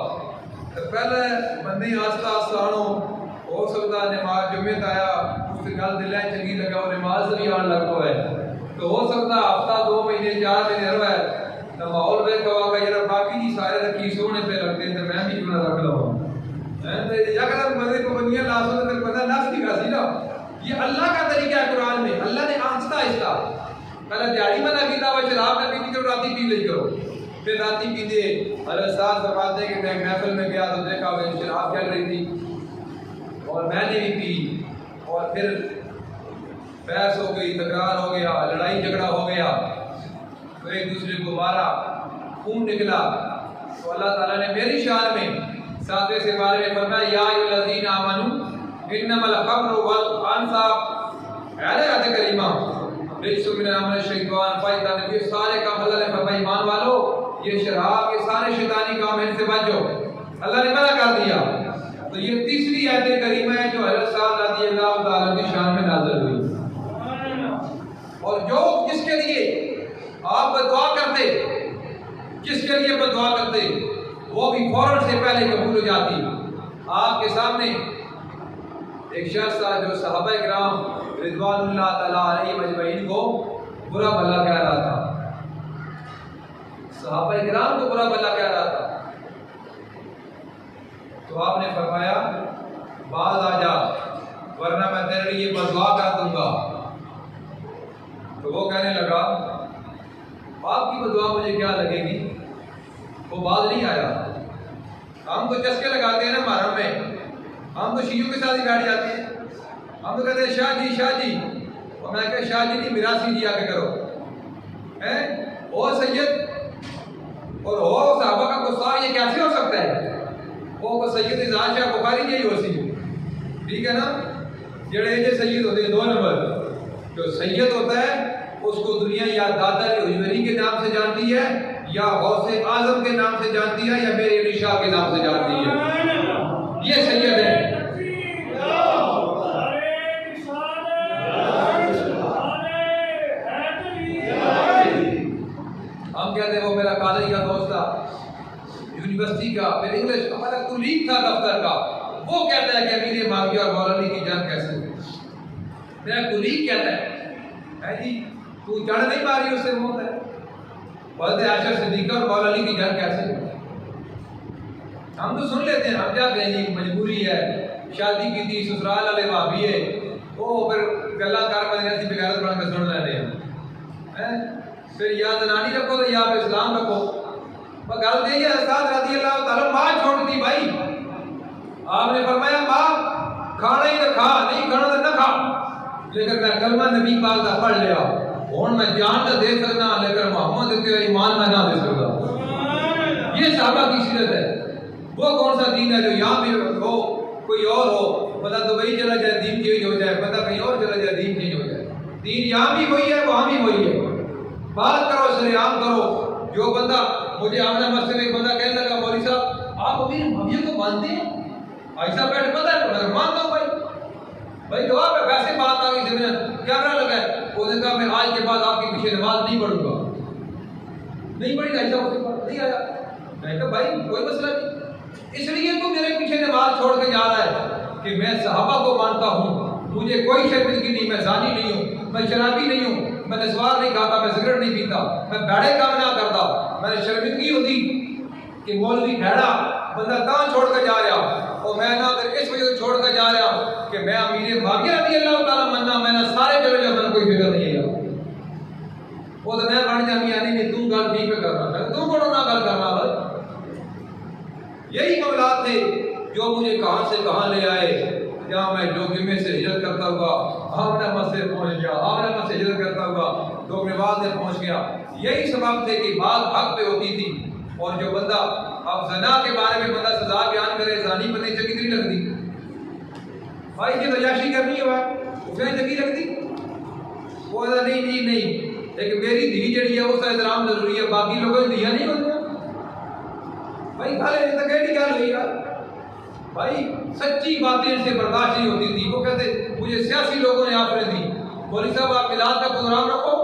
S1: तो पहले बंदे आस्ता आस्ता आनो हो सकता नमाज जुम्मे आया उससे गल दिल चंगी लगा और नमाज भी आने लगता है, तो हो सकता हफ्ता 2 महीने 4 महीने रहा है तो माहौल में कहा कि यार बाकी जी सारे रखी सोने पे लगते हैं, तो मैं भी क्यों ना रख लूँ यकदम मजे को बनिया लाशों से पता नाश की कासी ना। ये अल्लाह का तरीका है कुरान में। अल्लाह ने आहिस्ता आहिस्ता पहले दिहाड़ी मना की था, शराब न पीती करो, राती पी ली करो, फिर राती पी दे। अरे साथ फरमाते कि मैं महफिल में गया तो देखा भाई शराब चल रही थी और मैंने भी पी, और फिर बहस हो गई, तकरार हो गया, लड़ाई झगड़ा हो गया, तो एक दूसरे को मारा, खून निकला। तो अल्लाह ताला ने मेरी शान में 7वें से 12वें फरमाया, या अय्युहल्लज़ीना आमनू इन्नमल खम्रु वल अंसाब। आयत करीमा रिज्सुम मिनल अमल शैतान फइज़ा, ये सारे काम अल्लाह ने फरमाया ईमान वालो, ये शराब ये सारे शैतानी काम इनसे बचो, अल्लाह ने मना कर दिया। तो ये तीसरी आयत करीमा है जो हज़रत साद रज़ियल्लाहु ताला की शान में नाज़िल हुई। और जो जिसके लिए आप बदुआ करते, जिसके लिए बदुआ करते, वो भी फौरन से पहले कबूल हो जाती। आपके सामने एक शख्स था जो सहाबा किराम रिज़वानुल्लाह तआला अलैहिम अजमईन को बुरा भला कह रहा था। सहाबा किराम को बुरा भला कह रहा था। तो आपने फरमाया बाज आ जा वरना मैं तेरे लिए बददुआ कर दूंगा। तो वो कहने लगा आपकी बददुआ मुझे क्या लगेगी। वो बाज नहीं आया। हम तो चस्के लगाते हैं ना महरम में, हम तो शीयों के साथ ही बैठ जाते हैं। हम तो कहते हैं शाह जी और मैं कहता शाह जी नहीं मिरासी जी आके करो हैं। ओ सैयद और हो साहबा का गुस्सा, ये कैसे हो सकता है। वो सैयद इज़ान शाह बुखारी जी हो सी, ठीक है ना। जड़े ये सैयद होते हैं 2 नंबर। जो सैयद होता है उसको दुनिया या दादा हुजूरी के नाम से जानती है, या गौसे आजम के नाम से जानती है, या मेरे अली शाह के नाम से जानती है। ये सैयद है। हम कहते हैं वो मेरा कॉलेज का दोस्त था, यूनिवर्सिटी का, फिर इंग्लिश हमारा कुलीग था दफ्तर का। वो कहता है कि अमीर माविया और मौलाना की जान कैसे हुई। मेरा कुलीग कहता है जी तू जड़ नहीं मारी उससे मौत है। बोलते आयशा सिद्दीका और मौलाना की जान कैसे हुई। हम तो सुन लेते हैं, हम क्या कहें मजबूरी है, शादी की थी ससुराल वाले भाभी है, वो फिर गल्ला कर बन ऐसी बेगैरत बन के सुन लेते हैं। फिर या जनानी रखो तो या इस्लाम रखो। गल यही है उस्ताद रज़ी अल्लाह तआला माँ छोड़ दी भाई। आपने फरमाया माँ खाना ही तो खा, नहीं खाना तो न खा, लेकिन मैं कलमा नबी पाक का पढ़ लिया और मैं जान तो दे सकना, लेकिन मोहम्मद के ईमान में ना दे सकता। ये सहाबा की सीरत है। वो कौन सा दीन है जो यहाँ भी हो कोई और हो, पता दुबई चला जाए दीन चेंज हो जाए, पता कहीं और चला जाए दीन चेंज हो जाए। दीन यहाँ भी वही है वहाँ भी वही है। बात करो सरेआम करो। जो बंदा मुझे आमना मस्जिद में एक बंदा कहने लगा मौलवी साहब आप अमीर मुआविया को मानते हैं। ऐसा बैठ पता है मैं मानता हूँ भाई जवाब है। वैसे बात आ गई जमीन कैमरा लगा है। उसने कहा मैं आज के बाद आपके पीछे नमाज नहीं पढ़ूंगा, नहीं पढ़ी। ऐसा नहीं आया। मैं कहा भाई कोई मसला नहीं, इसलिए तो मेरे पीछे नमाज छोड़ के जा रहा है कि मैं सहाबा को मानता हूँ, मुझे कोई शर्मिंदगी नहीं, मैं जानी नहीं हूँ, मैं शराबी नहीं हूँ, मैं नस्वार नहीं खाता, मैं सिगरेट नहीं पीता, मैं बैड़े काम ना करता। मैंने शर्मिंदगी होती कि मौलवी भैड़ा बंदा कहाँ छोड़ कर जा रहा, और मैं ना अगर इस वजह से छोड़ कर जा रहा कि मैं अमीर माविया रज़ी अल्लाह तआला मन्ना, मैंने सारे चले जाओ, मैंने कोई फिक्र नहीं है। वो तो मैं बन जामी यानी नहीं तू गल ठीक पे करना, तू कौन ना गल करना भाई। यही मामलात थे जो मुझे कहाँ से कहाँ ले आए। जहाँ मैं जोगिमे से हिजरत करता हुआ आमना मस्जिद पहुँच गया, आमना मस्जिद हिजरत करता हुआ दोगनेवाल में पहुँच गया। यही सबब थे कि बात हक पे होती थी। और जो बंदा अब जना के बारे में बंदा सजा बयान करे, जानी पता चंगी नहीं लगती भाई, ये तजाशी करनी है भाई, उसमें चंगी लगती वो नहीं। लेकिन मेरी धी जड़ी है उसका एहतराम जरूरी है, बाकी लोगों की धियाँ नहीं होती भाई। खाले तक कहती गल हुई यार भाई, सच्ची बातें इनसे बर्दाश्त नहीं होती थी। वो कहते मुझे सियासी लोगों ने ऑफर दी, मौलवी साहब आप मिलाद का प्रोग्राम रखो,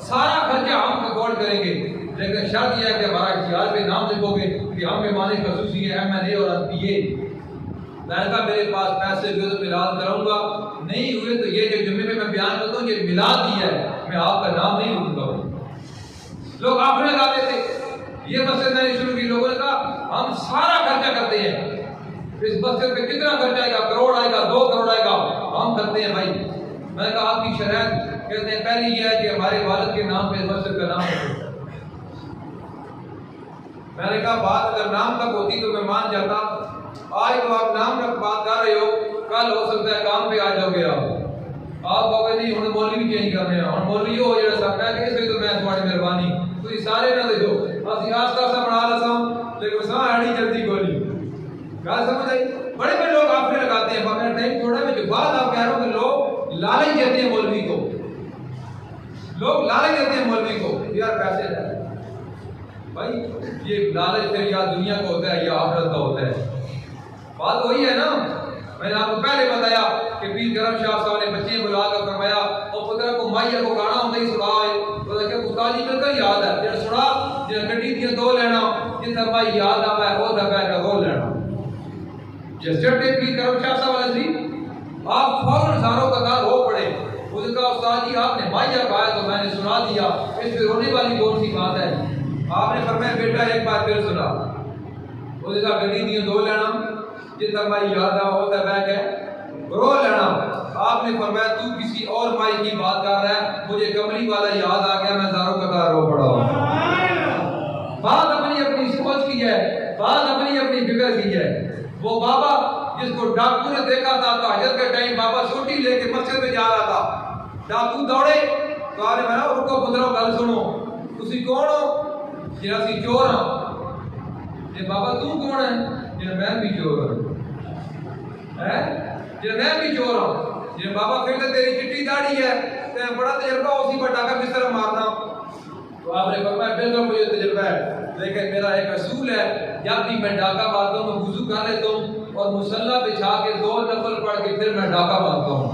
S1: सारा खर्चा हम अफोर्ड करेंगे, लेकिन शर्त यह है कि हमारा इख्तियार पे नाम लिखोगे कि हम मेहमान खसूसी है MNA और MPA। मैंने कहा मेरे पास पैसे हुए तो मिलाद कराऊंगा, नहीं हुए तो ये जो जुम्मे में मैं बयान करता हूँ ये मिलाद दिया है, मैं आपका नाम नहीं लूंगा। लोग ऑफर लगाते थे। ये मसले मैंने शुरू की, लोगों ने कहा हम सारा खर्चा करते हैं, इस मस्जिद पे कितना खर्चा आएगा, करोड़ आएगा, 2 करोड़ आएगा, हम करते हैं भाई। मैंने कहा आपकी शरायत कहते हैं पहली यह है कि हमारे वालिद के नाम पे मस्जिद का नाम है। मैंने कहा बात अगर नाम तक होती तो मैं मान जाता। आज तो आप नाम तक बात कर रहे हो, कल हो सकता है काम पे आ जाओगे आप कहोगे नहीं हम मौलवी भी चेंज करने हैं, मौलवी हो जो सब मैं इस तो मैं तुम्हारी मेहरबानी तुम सारे ना दे दो असि आस्ता सा बना लसा, लेकिन सा आड़ी जल्दी गोली गल समझ आई। बड़े बड़े लोग आपने लगाते हैं, मगर टाइम थोड़ा में जो बात आप कह रहे हो कि लोग लालच देते हैं मौलवी को, लोग लालच देते हैं मौलवी को यार पैसे है भाई। ये लालच फिर या दुनिया का होता है या आखिरत का होता है। बात वही है ना, मैंने आपको पहले बताया कि पीर करम शाह साहब ने बच्चे बुला कर फरमाया और पुत्रा को माइया को गाना होता ही सुनाए, तो क्या उस्ताद जी बिल्कुल याद है जेड़ा सुना जेड़ा गड्डी दी 2 लेना जितना भाई याद आवा है वो दबा का वो लेना। जिस जड़े पीर करम शाह साहब वाले जी आप फौरन हजारों कतार हो पड़े, उसका उस्ताद जी आपने माइया गाया तो मैंने सुना दिया, इसमें रोने वाली कौन सी बात है। आपने फरमाया बेटा एक बात फिर सुना, उसने कहा गड्डी दियो दो लेना, जितना माई याद आ होता बैग है रो लेना। आपने फरमाया तू किसी और माई की बात कर रहा है, मुझे कमली वाला याद आ गया, मैं दारों कतार रो पड़ा। बात अपनी अपनी सोच की है, बात अपनी अपनी फिक्र की है। वो बाबा जिसको डाकू ने देखा था तहज्जुद के टाइम, बाबा सोटी लेके मस्जिद में जा रहा था, डाकू दौड़े तो आपने बोला उनको पुत्रो गल सुनो, तुसी कौन हो? जे असी चोर हां। जे बाबा तू कौन है? जे मैं भी चोर हां। है जे मैं भी चोर हां। जे बाबा फिर तो तेरी चिट्टी दाढ़ी है, ते बड़ा तजर्बा उसी पर डाका किस तरह मारना। तो आपने फरमाया बिल्कुल मुझे तजर्बा है, लेकिन मेरा एक असूल है, जब भी मैं डाका मारता हूँ मैं वुजू कर लेता हूँ और मुसल्ला बिछा के 2 नफल पढ़ के फिर मैं डाका मारता हूँ।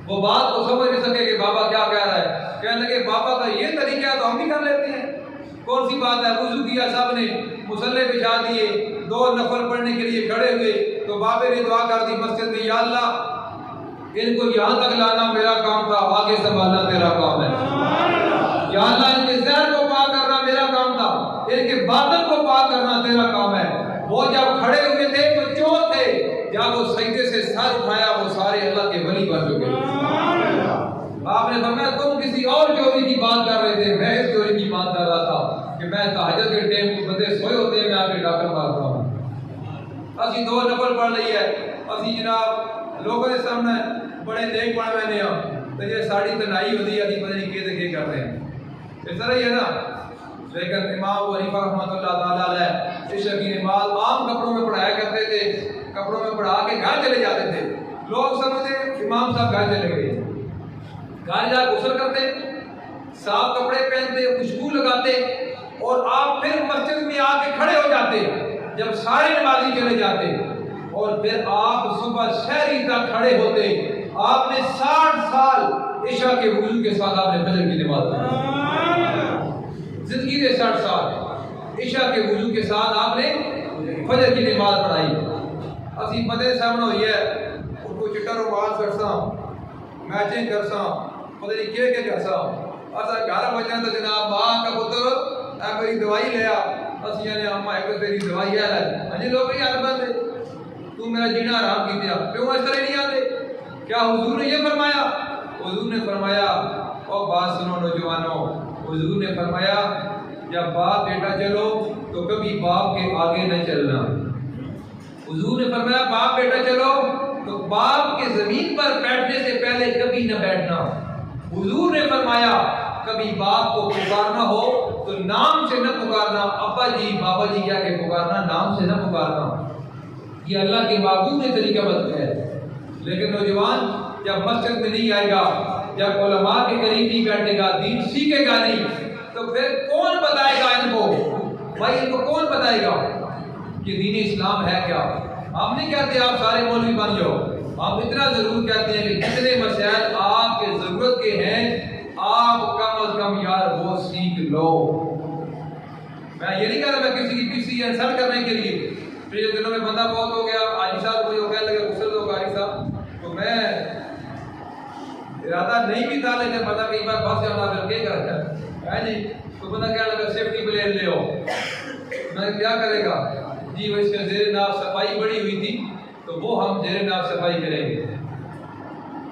S1: वो बात को समझ नहीं सके कि बाबा क्या कह रहा है। कहने लगे बाबा का ये तरीका है तो हम भी कर लेते हैं, कौन सी बात है। वुजू किया सबने, मुसल्ले बिछा दिए, 2 नफल पढ़ने के लिए खड़े हुए तो बाबे ने दुआ कर दी मस्जिद में, या अल्लाह इनको यहाँ तक लाना मेरा काम था, आगे संभालना तेरा काम है। या अल्लाह इनके ज़हन को पाक करना मेरा काम था, इनके बातन को पाक करना तेरा काम है। वो जब खड़े हुए थे तो चोर थे, जब वो सजदे से सर उठाया वो सारे अल्लाह के वली बन चुके। आपने फरमाया तुम किसी और चोरी की बात कर रहे थे, मैं इस चोरी की बात कर रहा था कि मैं तहज्जुद के टाइम को बंदे सोए होते हैं, मैं आके डाकर मारता हूँ। असी 2 नफल पढ़ ली है, असी जनाब लोगों के सामने बड़े नेक बन मैंने तो ये साड़ी तनाई होती है, अभी पता नहीं के कर रहे हैं, इस तरह ही है ना। लेकिन इमाम अबू हनीफा रहमतुल्लाह ताला अलैह इशा की नमाज आम कपड़ों में पढ़ाया करते थे, कपड़ों में पढ़ा के घर चले जाते थे। लोग समझते इमाम साहब घर चले गए, घर जा गुस्ल करते, साफ कपड़े पहनते, खुशबू लगाते और आप फिर मस्जिद में आके खड़े हो जाते जब सारे नमाजी चले जाते, और फिर आप सुबह शहरी तक खड़े होते। आपने 60 साल इशा के वुजू के साथ आपने फजर की नमाज पढ़ी, जिंदगी के 60 साल इशा के वुजू के साथ आपने फजर की नमाज पढ़ाई। असी मदे सामने हुई है उनको चिट्टा रुमाल करसा, मैचिंग करसा, पता नहीं के करसा, असा घर बजना तो जनाब मां का पुत्र ए मेरी दवाई लिया, असी ने अम्मा एक तेरी दवाई है, अजी लोग नहीं आते बंदे तू मेरा जीना हराम की दिया, क्यों इस तरह नहीं आते? क्या हुजूर ने ये फरमाया? हुजूर ने फरमाया और बात सुनो नौजवानों, हुजूर ने फरमाया जब बाप बेटा चलो तो कभी बाप के आगे न चलना। हुजूर ने फरमाया बाप बेटा चलो तो बाप के जमीन पर बैठने से पहले कभी न बैठना। हुजूर ने फरमाया कभी बाप को पुकारना हो तो नाम से न पुकारना, अब्बा जी बाबा जी क्या के पुकारना, नाम से न पुकारना। ये अल्लाह के महबूब ने तरीका बताया है। लेकिन नौजवान जब मस्जिद में नहीं आएगा, जब उलमा के करीब नहीं बैठेगा, दीन सीखेगा नहीं, तो फिर कौन बताएगा इनको? भाई इनको कौन बताएगा कि दीन इस्लाम है क्या? हम नहीं कहते आप सारे मौलवी बन जाओ, हम इतना जरूर कहते हैं कि जितने मसाइल आपके जरूरत के हैं आप कम अज कम यार वो सीख लो। मैं ये नहीं कह रहा मैं किसी इंसल्ट करने के लिए, पिछले दिनों में बंदा बहुत हो गया, आजी साहब मुझे कहने लगे गुस्से दो कारी साहब, तो मैं इरादा नहीं भी था, लेकिन बंदा कई बार बस जाना फिर क्या करता है जी, तो बंदा कहने लगा सेफ्टी प्लेन ले आओ। मैं क्या करेगा जी, वो इसके जेरे नाव सफाई बड़ी हुई थी तो वो हम जेरे नाव सफाई करेंगे।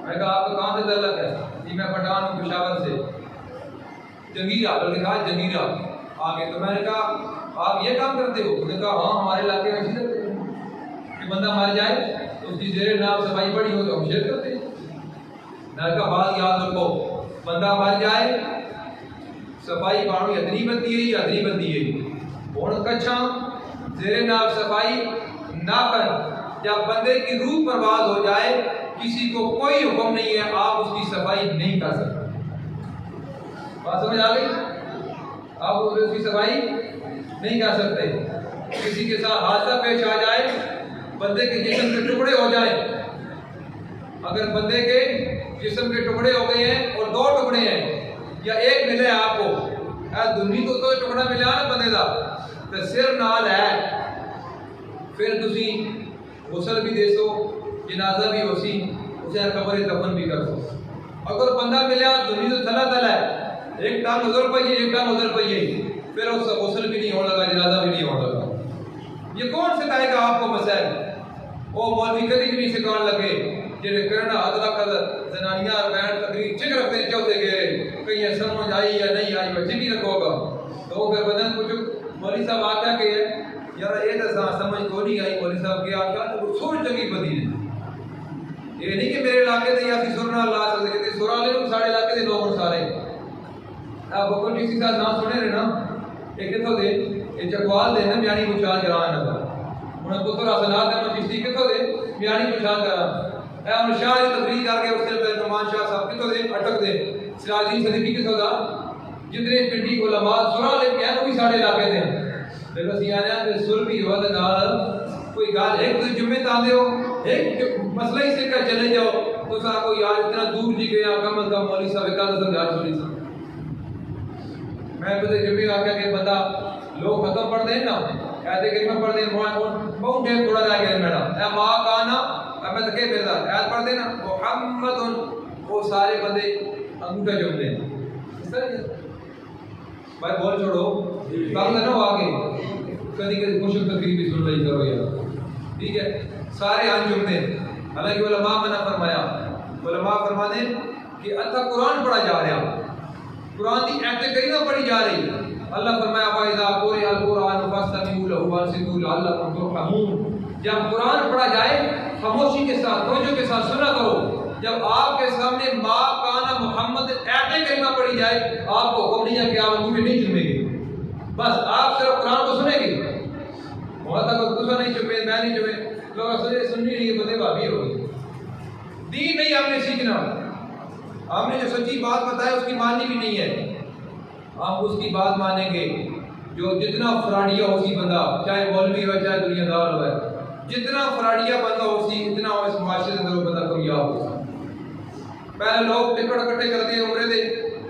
S1: मैं कहा आपको कहाँ से तल्लक है जी? मैं पठान हूँ पेशावर से, जंगीरा, बल्कि कहा जंगीरा आगे। तो मैंने कहा आप ये काम करते हो? उसने कहा हाँ हमारे इलाके में इसी करते हैं कि बंदा मर जाए तो उसकी जेरे नाव सफाई बड़ी हो तो हम शेयर करते हैं। मैंने कहा बात याद रखो, बंदा मर जाए सफाई पानी अदरी बनती है या अदरी बनती है और कच्छा जेरे नाव सफाई ना कर। जब बंदे की रूह बर्बाद हो जाए किसी को कोई हुक्म नहीं है, आप उसकी सफाई नहीं कर सकते। बात समझ आ गई? आप उसकी सफाई नहीं कर सकते। किसी के साथ हादसा पेश आ जाए, बंदे के जिस्म के टुकड़े हो जाए, अगर बंदे के जिस्म के टुकड़े हो गए हैं और 2 टुकड़े हैं या एक मिले आपको, दुनी तो टुकड़ा मिला ना बंदे का तो सिर नाल है, फिर तुसी गुसल भी दे सो, जनाजा भी होसी, उसे कब्र दफन भी कर सो। अगर बंदा मिला दुनी तो थला थला है, एक टांग उधर पई है एक टांग उधर पई है, फिर उसका गुस्ल भी नहीं होने लगा, जनाजा भी नहीं होने लगा। ये कौन सिखाएगा आपको मसैल? वो मौलवी कभी भी नहीं सिखाने लगे जिन्हें करना अदला कर जनानियां बैठ तकरीर चिक रखते चौथे गेरे कहीं समझ आई या नहीं आई वह चिक ही रखोगा। तो फिर बदन पूछो मौलवी साहब आख्या के यार ये तो समझ को नहीं आई, मौलवी साहब के आख्या तो सोच लगी बदी ने। ये नहीं कि मेरे इलाके से या सुरना ला सकते कि सुरा ले साढ़े इलाके के लोग सारे आप बको टीसी साहब नाम सुने रहे ना, ये कितों दे ये चकवाल दे ना म्यानी मुचाल जरान नगर उन्हें पुत्र असलात है चिश्ती कितों दे म्यानी मुचाल जरान है और शाह की तकरीर करके उससे पहले नुमान शाह साहब कितों दे अटक दे सिराजी सदीकी कितों दा जितने पिंडी उलमा सुरा ले क्या कोई साढ़े इलाके दे देखो सियाने के सुर भी हुआ तो गाल कोई गाल एक तो जुम्मे तांदे हो एक मसला ही से का चले जाओ तो साहब को यार इतना दूर जी गया कम अज कम मौलवी साहब का समझा छोड़ी सा मैं बदे जुम्मे आके के बंदा लोग खत्म पढ़ दें ना ऐसे करीमा पढ़ दें बहुत टाइम थोड़ा रह गया मेरा ए मां का ना अब मैं तके बेदा ऐत पढ़ देना मोहम्मद वो सारे बंदे अंगूठा चुम दे इस तरह भाई बोल छोड़ो कल ना आगे कभी कभी मुश्किल तकरीर भी सुन रही करो यार ठीक है सारे हाथ चुम दे। हालांकि उलमा मना फरमाया उलमा फरमाते कि अथा कुरान पढ़ा जा रहा कुरान की ऐसे करीना पढ़ी जा रही अल्लाह फरमाया वाइदा कोरे अल कुरान फस्तमीउ लहु वंसितु लअल्लकुम तुरहमून। जब कुरान पढ़ा जाए खामोशी के साथ तवज्जो के साथ सुना करो। जब आपके सामने मां काना मोहम्मद ऐसे करीना पढ़ी जाए आपको हुक्म नहीं है कि आप अंगूठे नहीं चूमेंगे, बस आप सिर्फ कुरान को सुनेंगे। बहुत को दूसरा नहीं चुपे मैं नहीं चुपे लोग सुननी नहीं बंदे भाभी हो गई। दीन नहीं आपने सीखना, हमने जो सच्ची बात बताई उसकी माननी भी नहीं है। हम उसकी बात मानेंगे जो जितना फराडिया उसी बंदा चाहे मौलवी हो चाहे दुनियादार हो जितना फराडिया बंदा उसी इतना इस माशरे अंदर बंदा कामयाब हो। पहले लोग टिकट इकट्ठे करते हैं उम्रे दे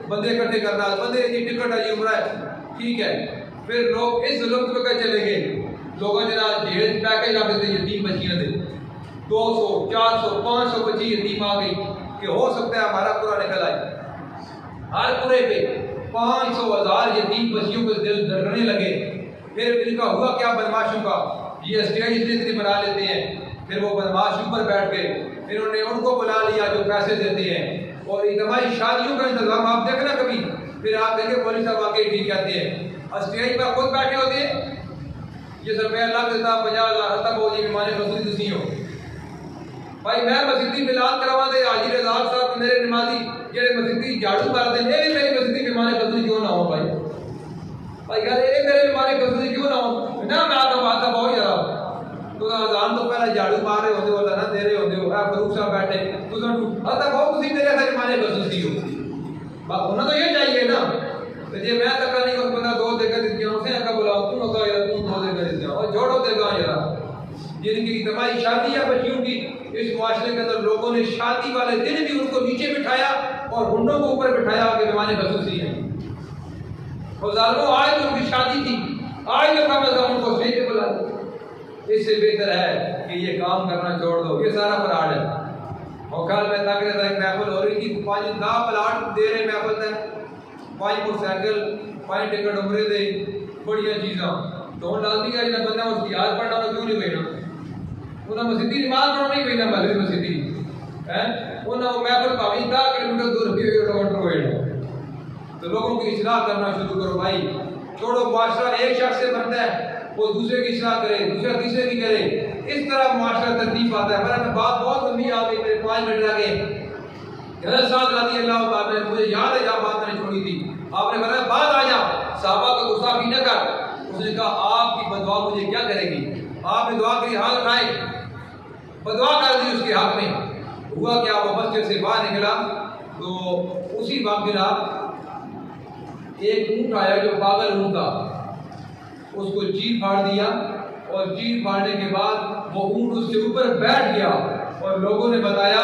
S1: बंदे इकट्ठे करना बंदे की टिकट है उम्र है ठीक है। फिर लोग इस जुल्म पे कर चले गए लोगों जना जेल पैकेज आ गए यतीम बच्चियां दे 200 400 500 बच्ची यतीम आ गई कि हो सकता है हमारा पूरा निकल आए। हर पूरे पे 500,000 यतीम बच्चियों के दिल धड़कने लगे। फिर इनका हुआ क्या बदमाशों का ये स्टेज इतनी बना लेते हैं। फिर वो बदमाश ऊपर बैठ गए फिर उन्होंने उनको बुला लिया जो पैसे देते हैं और इज्तिमाई शादियों का इंतजाम आप देखना कभी फिर आप देखें मौलवी साहब आके ठीक कहते हैं स्टेज पर खुद बैठे होते हैं ये रुपया लग देता 50,000 तक हो जी माने मस्जिद तुसी हो भाई मैं मस्जिदी मिलाद करवा दे हाजी रजाक साहब मेरे नमाजी जेड़े मस्जिदी झाड़ू मारते हैं ये मेरी मस्जिदी के माने बदली क्यों ना हो भाई यार ये मेरे माने बदली क्यों ना हो ना मैं आपका बात था बहुत यार तो अजान तो पहले झाड़ू मार रहे होते हो ना दे रहे होते हो फरूक साहब बैठे तो तक बहुत तुसी मेरे सारे माने बदली हो उन्हें तो ये चाहिए ना तो जे मैं तक नहीं उस बंदा 2 देकर देती हूं उसे का बुलाओ तुम होगा यार तुम 2 देकर देती और जोड़ो देगा यार जिनकी इज्तिमाई शादी है बच्चियों की इस मुआशरे के अंदर लोगों ने शादी वाले दिन भी उनको नीचे बिठाया और हुंडों को ऊपर बिठाया कि मेहमान खसूसी हैं और जालिमों आज तो उनकी शादी थी आज तो कम अज कम उनको स्टेज पे बुला दो। इससे बेहतर है कि ये काम करना छोड़ दो ये सारा फ्रॉड है। और कल मैं तक रहा था एक महफिल हो रही थी 5 प्लाट दे रहे महफिल तक 5 मोटरसाइकिल 5 टिकट उमरे दे बढ़िया चीज़ा तो डालती है ना बंदा उसकी याद पढ़ना क्यों नहीं गई ना उन्हें मस्जिदी नमाज पढ़ना नहीं गई ना मस्जिद मस्जिदी है उन्हें महफिल भावी 10 किलोमीटर दूर रखी तो लोगों की इस्लाह करना शुरू करो भाई छोड़ो मुआशरा एक शख्स से बनता है वो दूसरे की इस्लाह करे दूसरा तीसरे की करे इस तरह मुआशरा तरतीब आता है। मैं बात बहुत लंबी आ गई मेरे 5 मिनट लगे हज़रत साद रज़ी अल्लाह तआला ने मुझे याद है जब बात मैंने छोड़ी थी आपने बताया बात आ जा साहबा का गुस्सा भी न कर उसने कहा आपकी बदुआ मुझे क्या करेगी आपने दुआ करी हाथ उठाए बदुआ कर दी उसके हक में हुआ क्या वो मस्जिद से बाहर निकला तो उसी वक्त गिरा एक ऊँट आया जो पागल ऊँट था उसको चीर फाड़ दिया और चीर फाड़ने के बाद वो ऊँट उसके ऊपर बैठ गया और लोगों ने बताया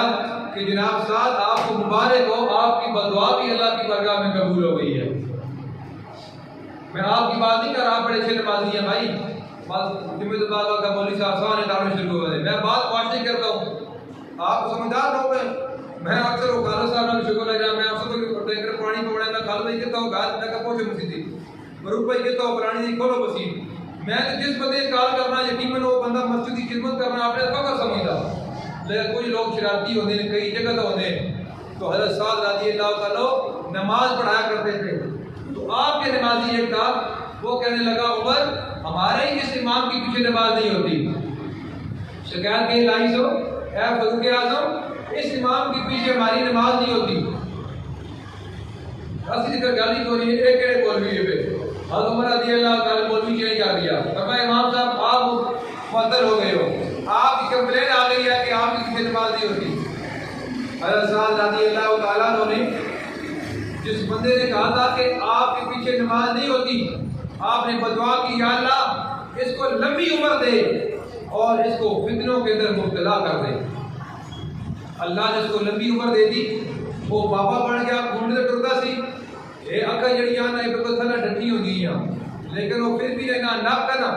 S1: कि जनाब साहब आपको मुबारक हो आपकी बदुआ भी अल्लाह की बरगाह में कबूल हो गई है। मैं आपकी बात नहीं कर रहा बड़े अच्छे नमाजी हैं भाई बात जिम्मेदार का मौलवी साहब सारे दाने शुरू हो गए मैं बात पास नहीं करता हूँ आप समझदार लोग हैं। मैं अक्सर वो खाला साहब ना शुक्र है मैं आपसे तो टेकर पानी पवड़ा ना खाल भाई कहता हूँ गाल तक पहुंचे मस्जिद मरूफ भाई कहता हो पुरानी जी खोलो बसीर मैं तो जिस बंदे कॉल करना यकीनन वो बंदा मस्जिद की खिदमत करना अपने फकर समझदा लेकिन कुछ लोग शरारती होते हैं कई जगह तो होते हैं तो हज़रत साद रज़ी अल्लाह ताला नमाज पढ़ाया करते थे तो आपके नमाजी एक था वो कहने लगा उमर हमारे ही इस इमाम के पीछे नमाज नहीं होती शिकायत के लाई सो ऐ फारूक आज़म इस इमाम के पीछे हमारी नमाज नहीं होती असली तो गाली को नहीं एक केड़े मौलवी पे हज़रत उमर रज़ी अल्लाह ताला मौलवी चेंज कर दिया फरमाया इमाम साहब आप मुअत्तल हो गए हो आपकी कंप्लेन आ गई है कि आपकी पीछे नमाज नहीं होती हज़रत साद रज़ी अल्लाह ताला ने जिस बंदे ने कहा था कि आपके पीछे नमाज नहीं होती आपने बदुआ की या अल्लाह इसको लंबी उम्र दे और इसको फितनों के अंदर मुब्तला कर दे अल्लाह ने इसको लंबी उम्र दे दी वो बाबा बन गया घूमते टुरता सी ये अक्का जड़ियां ना बिल्कुल थला डटी होंगी लेकिन वो फिर भी ना नक ना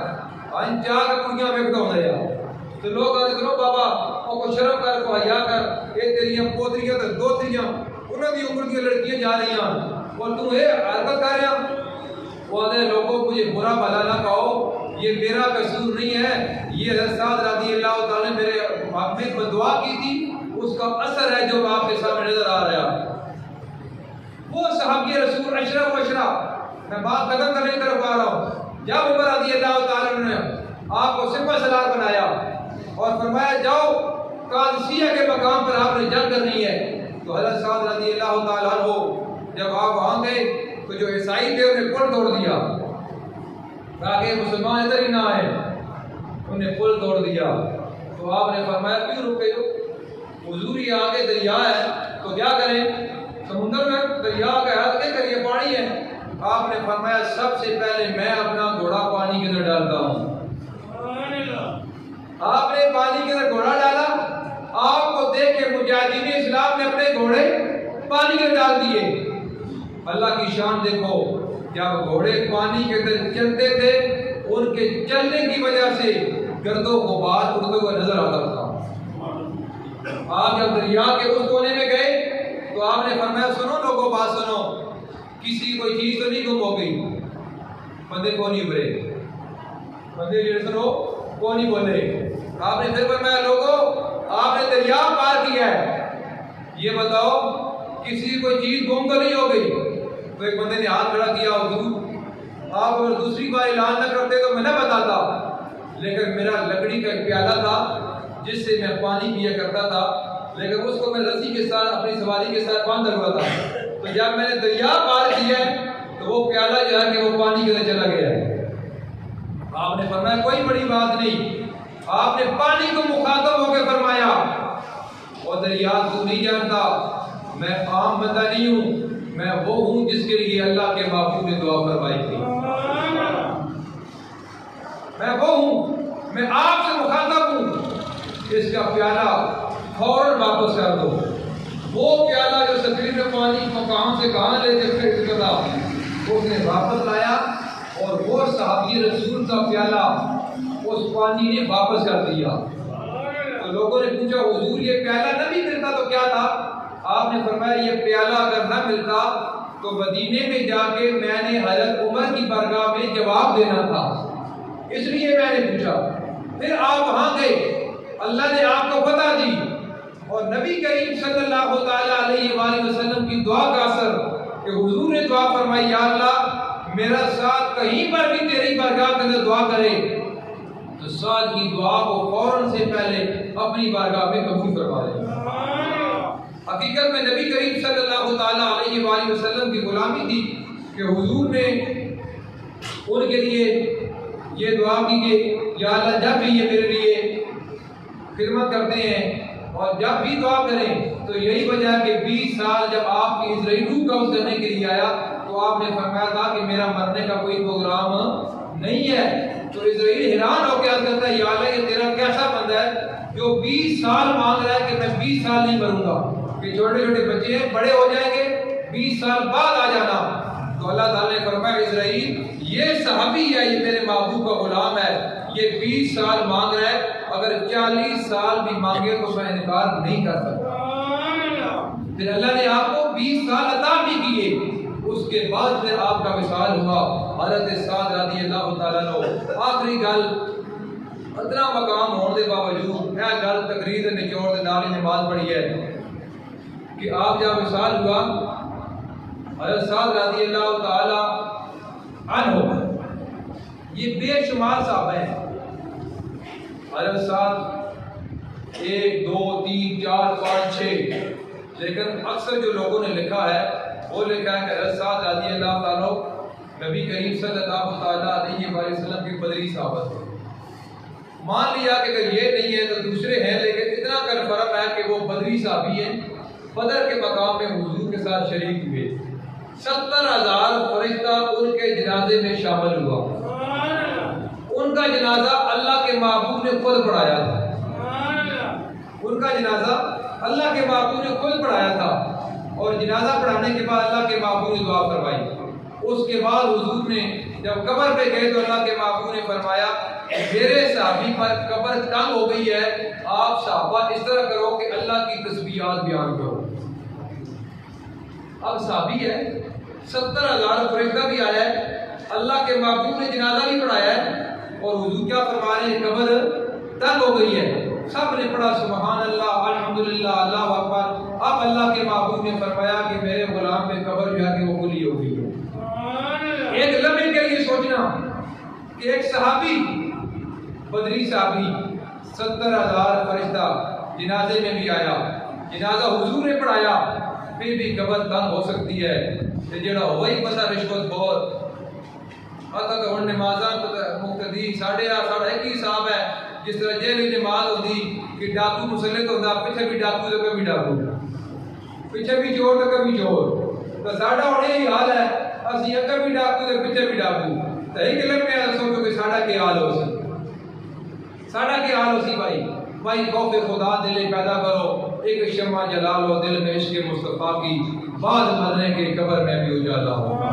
S1: अंचा का कुड़ियां वेखदा होंदा या तो लोग आते करो बाबा को शर्म कर को हया कर ये तेरियां पोतरियां ते दोतरियां उन्हां दी उम्र दी लड़कियां जा रही हैं और तू ये हरकत कर रहा वो आते लोगों मुझे बुरा भला ना कहो ये मेरा कसूर नहीं है ये हज़रत साद रज़ी अल्लाह ताला ने मेरे हक में बदुआ की थी उसका असर है जो आपके सामने नजर आ रहा है वो सहाबी रसूल अशरफ अशरा मैं बात खत्म करने की तरफ आ रहा हूँ जब उमर रज़ी अल्लाह ताला ने आपको सिपह सलार बनाया और फरमाया जाओ कादसिया के मकाम पर आपने जंग करनी है तो हज़रत साद रज़ी अल्लाह ताला हो जब आप वहाँ गए तो जो ईसाई थे उन्हें पुल तोड़ दिया ताकि मुसलमान इधर ही ना आए उन्हें पुल तोड़ दिया तो आपने फरमाया क्यों रुके हो हुजूर ये आगे दरिया है तो क्या करें समुद्र में दरिया का है क्या करिए पानी है आपने फरमाया सबसे पहले मैं अपना घोड़ा पानी के अंदर डालता हूँ आपने पानी के अंदर घोड़ा डाला आपको देख के मुजाहिदीन इस्लाम ने अपने घोड़े पानी के अंदर डाल दिए अल्लाह की शान देखो जब घोड़े पानी के अंदर चलते थे उनके चलने की वजह से गर्दो गुबार उड़ते हुए नजर आता था आप जब दरिया के उस कोने में गए तो आपने फरमाया सुनो लोगों बात सुनो किसी कोई चीज तो नहीं गुम हो गई बंदे को नहीं उभरे बंदे जो सुनो को नहीं बोले आपने फिर फरमाया लोगों आपने दरिया पार किया है ये बताओ किसी कोई चीज गुम तो नहीं हो गई तो एक बंदे ने हाथ खड़ा किया हुजूर आप अगर दूसरी बार ऐलान न करते तो मैं न बताता लेकिन मेरा लकड़ी का एक प्याला था जिससे मैं पानी पिया करता था लेकिन उसको मैं रस्सी के साथ अपनी सवारी के साथ बांधा हुआ था तो जब मैंने दरिया पार किया तो वो प्याला जो है कि वो पानी के अंदर चला गया आपने फरमाया कोई बड़ी बात नहीं आपने पानी को मुखातब होकर फरमाया और दरिया तू नहीं जानता मैं आम बंदा नहीं हूँ मैं वो हूँ जिसके लिए अल्लाह के महबूब ने दुआ फरमाई थी मैं वो हूँ मैं आपसे मुखातब हूँ इसका प्याला फौरन वापस कर दो वो प्याला जो सफीर में पानी को कहाँ से कहाँ लेके फिर था उसने वापस लाया और वो सहाबी रसूल का प्याला उस पानी ने वापस कर दिया तो लोगों ने पूछा हुजूर ये प्याला न भी मिलता तो क्या था आपने फरमाया ये प्याला अगर न मिलता तो मदीने में जाके मैंने हज़रत उमर की बारगाह में जवाब देना था इसलिए मैंने पूछा फिर आप वहां गए अल्लाह ने आपको फतह दी और नबी करीम सल्लल्लाहु अलैहि वसल्लम की दुआ का असर कि हुजूर ने दुआ फरमाई या अल्लाह मेरा साथ कहीं पर भी तेरी बारगाह के अंदर दुआ करे तो साथ की दुआ को फौरन से पहले अपनी बारगाह में कबूल फरमा ले हकीकत में नबी करीम सल्लल्लाहु अलैहि वसल्लम की गुलामी थी कि हुजूर ने उनके लिए ये दुआ की कि या अल्लाह जब भी ये मेरे लिए खिदमत करते हैं और जब भी दुआ करें तो यही वजह है कि 20 साल जब आपकी इजराइल रूह कब्ज़ करने के लिए आया तो आपने फरमाया था कि मेरा मरने का कोई प्रोग्राम नहीं है तो इजराइल हैरान होकर अर्ज़ करता है या अल्लाह ये तेरा कैसा बंदा है जो 20 साल मांग रहा है कि मैं 20 साल नहीं मरूंगा कि छोटे छोटे बच्चे हैं बड़े हो जाएंगे 20 साल बाद आ जाना तो अल्लाह ताला ने फरमाया इजराइल ये सहाबी है ये मेरे महबूब का गुलाम है ये 20 साल मांग रहा है अगर 40 साल भी मांगे तो मैं इनकार नहीं कर सकता फिर अल्लाह ने आपको 20 साल अता भी किए उसके बाद फिर आपका विसाल हुआ। हज़रत साद रज़ी अल्लाह तआला अन्हु आखिरी गल इतना मकाम होने के बावजूद यह गल तकरीर निचोड़ के नाल नमाज पढ़ी है कि आप जब विसाल हुआ हज़रत साद रज़ी अल्लाह तआला अन्हु, ये बेशुमार साहब हैं। हज़रत साद 1 2 3 4 5 6, लेकिन अक्सर जो लोगों ने लिखा है वो लिखा है कि हज़रत साद रज़ी अल्लाह तआला नबी करीम सल्लल्लाहु अलैहि वसल्लम के बदरी साहब थे। मान लिया कि अगर ये नहीं है तो दूसरे हैं, लेकिन इतना कर फर्क है कि वो बदरी साहबी हैं। बदर के मकाम में हुजूर के साथ शरीक हुए। 70,000 फरिश्ता उनके जनाजे में शामिल हुआ। उनका जनाजा अल्लाह के महबूब ने खुद पढ़ाया था। उनका जनाजा अल्लाह के महबूब ने खुद पढ़ाया था और जनाजा पढ़ाने के बाद अल्लाह के महबूब ने दुआ फरमाई। उसके बाद हुजूर ने जब कब्र पे गए तो अल्लाह के महबूब ने फरमाया मेरे सहाबी पर कब्र तंग हो गई है, आप सहाबा इस तरह करो कि अल्लाह की तस्बीहात बयान करो। अब सहाबी है, 70,000 फरिश्ता भी आया है, अल्लाह के महबूब ने जनाजा भी पढ़ाया है और हुजूर क्या फरमा रहे हैं, कब्र तंग हो गई है। सब ने पढ़ा सुभान अल्लाह, अल्हम्दुलिल्लाह, अल्लाहु अकबर। अब अल्लाह के महबूब ने फरमाया कि मेरे गुलाम पे कब्र जो है कि वो खुली हो गई है। एक लम्हे के लिए सोचना कि एक सहाबी, बदरी सहाबी, 70,000 फरिश्ता जनाजे में भी आया, जनाजा हुजूर ने पढ़ाया, फिर भी कब्र तंग हो सकती है। जो वही बंदा रिश्वत बहुत आता तो हम नमाजा मुक्तदी साढ़े एक ही हिसाब है। जिस तरह जेल की नमाज होती कि डाकू मुसल्लत होता, पीछे भी डाकू तो कभी डाकू, पीछे भी चोर तो कभी चोर, तो साढ़ा होने ही हाल है। असि अगर भी डाकू तो पीछे भी डाकू, तो एक लम्हे सोचो कि साढ़ा के हाल हो सी, साढ़ा के हाल हो सी। भाई खौफ खुदा दिल पैदा करो, एक शम्मा जला लो दिल में इश्क मुस्तफा की, बाद मरने के कब्र में भी उजाला होगा।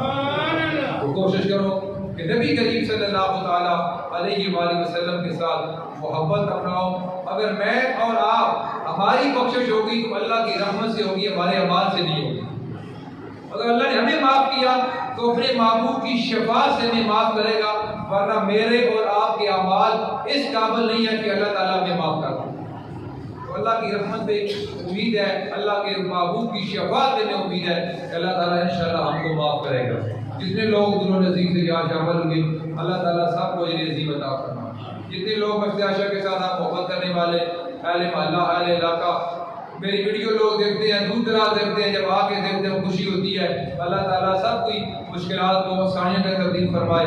S1: तो कोशिश करो कि नबी करीम सल्लल्लाहु ताला अलैहि वसल्लम के साथ मोहब्बत अपनाओ। अगर मैं और आप, हमारी बख्शिश होगी तो अल्लाह की रहमत से होगी, हमारे अमाल से नहीं होगी। अगर अल्लाह ने हमें माफ़ किया तो अपने महबूब की शफाअत से हमें माफ़ करेगा, वरना मेरे और आपके अमाल इस काबिल नहीं है कि अल्लाह ताला हमें माफ़ कर दे। तो अल्लाह की रहमत पे उम्मीद है, अल्लाह के महबूब की शफाअत में उम्मीद है कि अल्लाह ताला इंशाअल्लाह हमको माफ़ करेगा। जितने लोग दिलो नज़ीर से यहाँ शामिल होंगे अल्लाह ताला सबको ये नसीब अता फरमाए। जितने लोग मस्तियाशा के साथ आप मोहब्बत करने वाले अहले मोहल्ला अहले इलाका मेरी वीडियो लोग देखते हैं, दूर दराज देखते हैं, जब आके देखते हैं खुशी होती है। अल्लाह ताला सब कोई मुश्किलात को आसानियों में तब्दील फरमाए।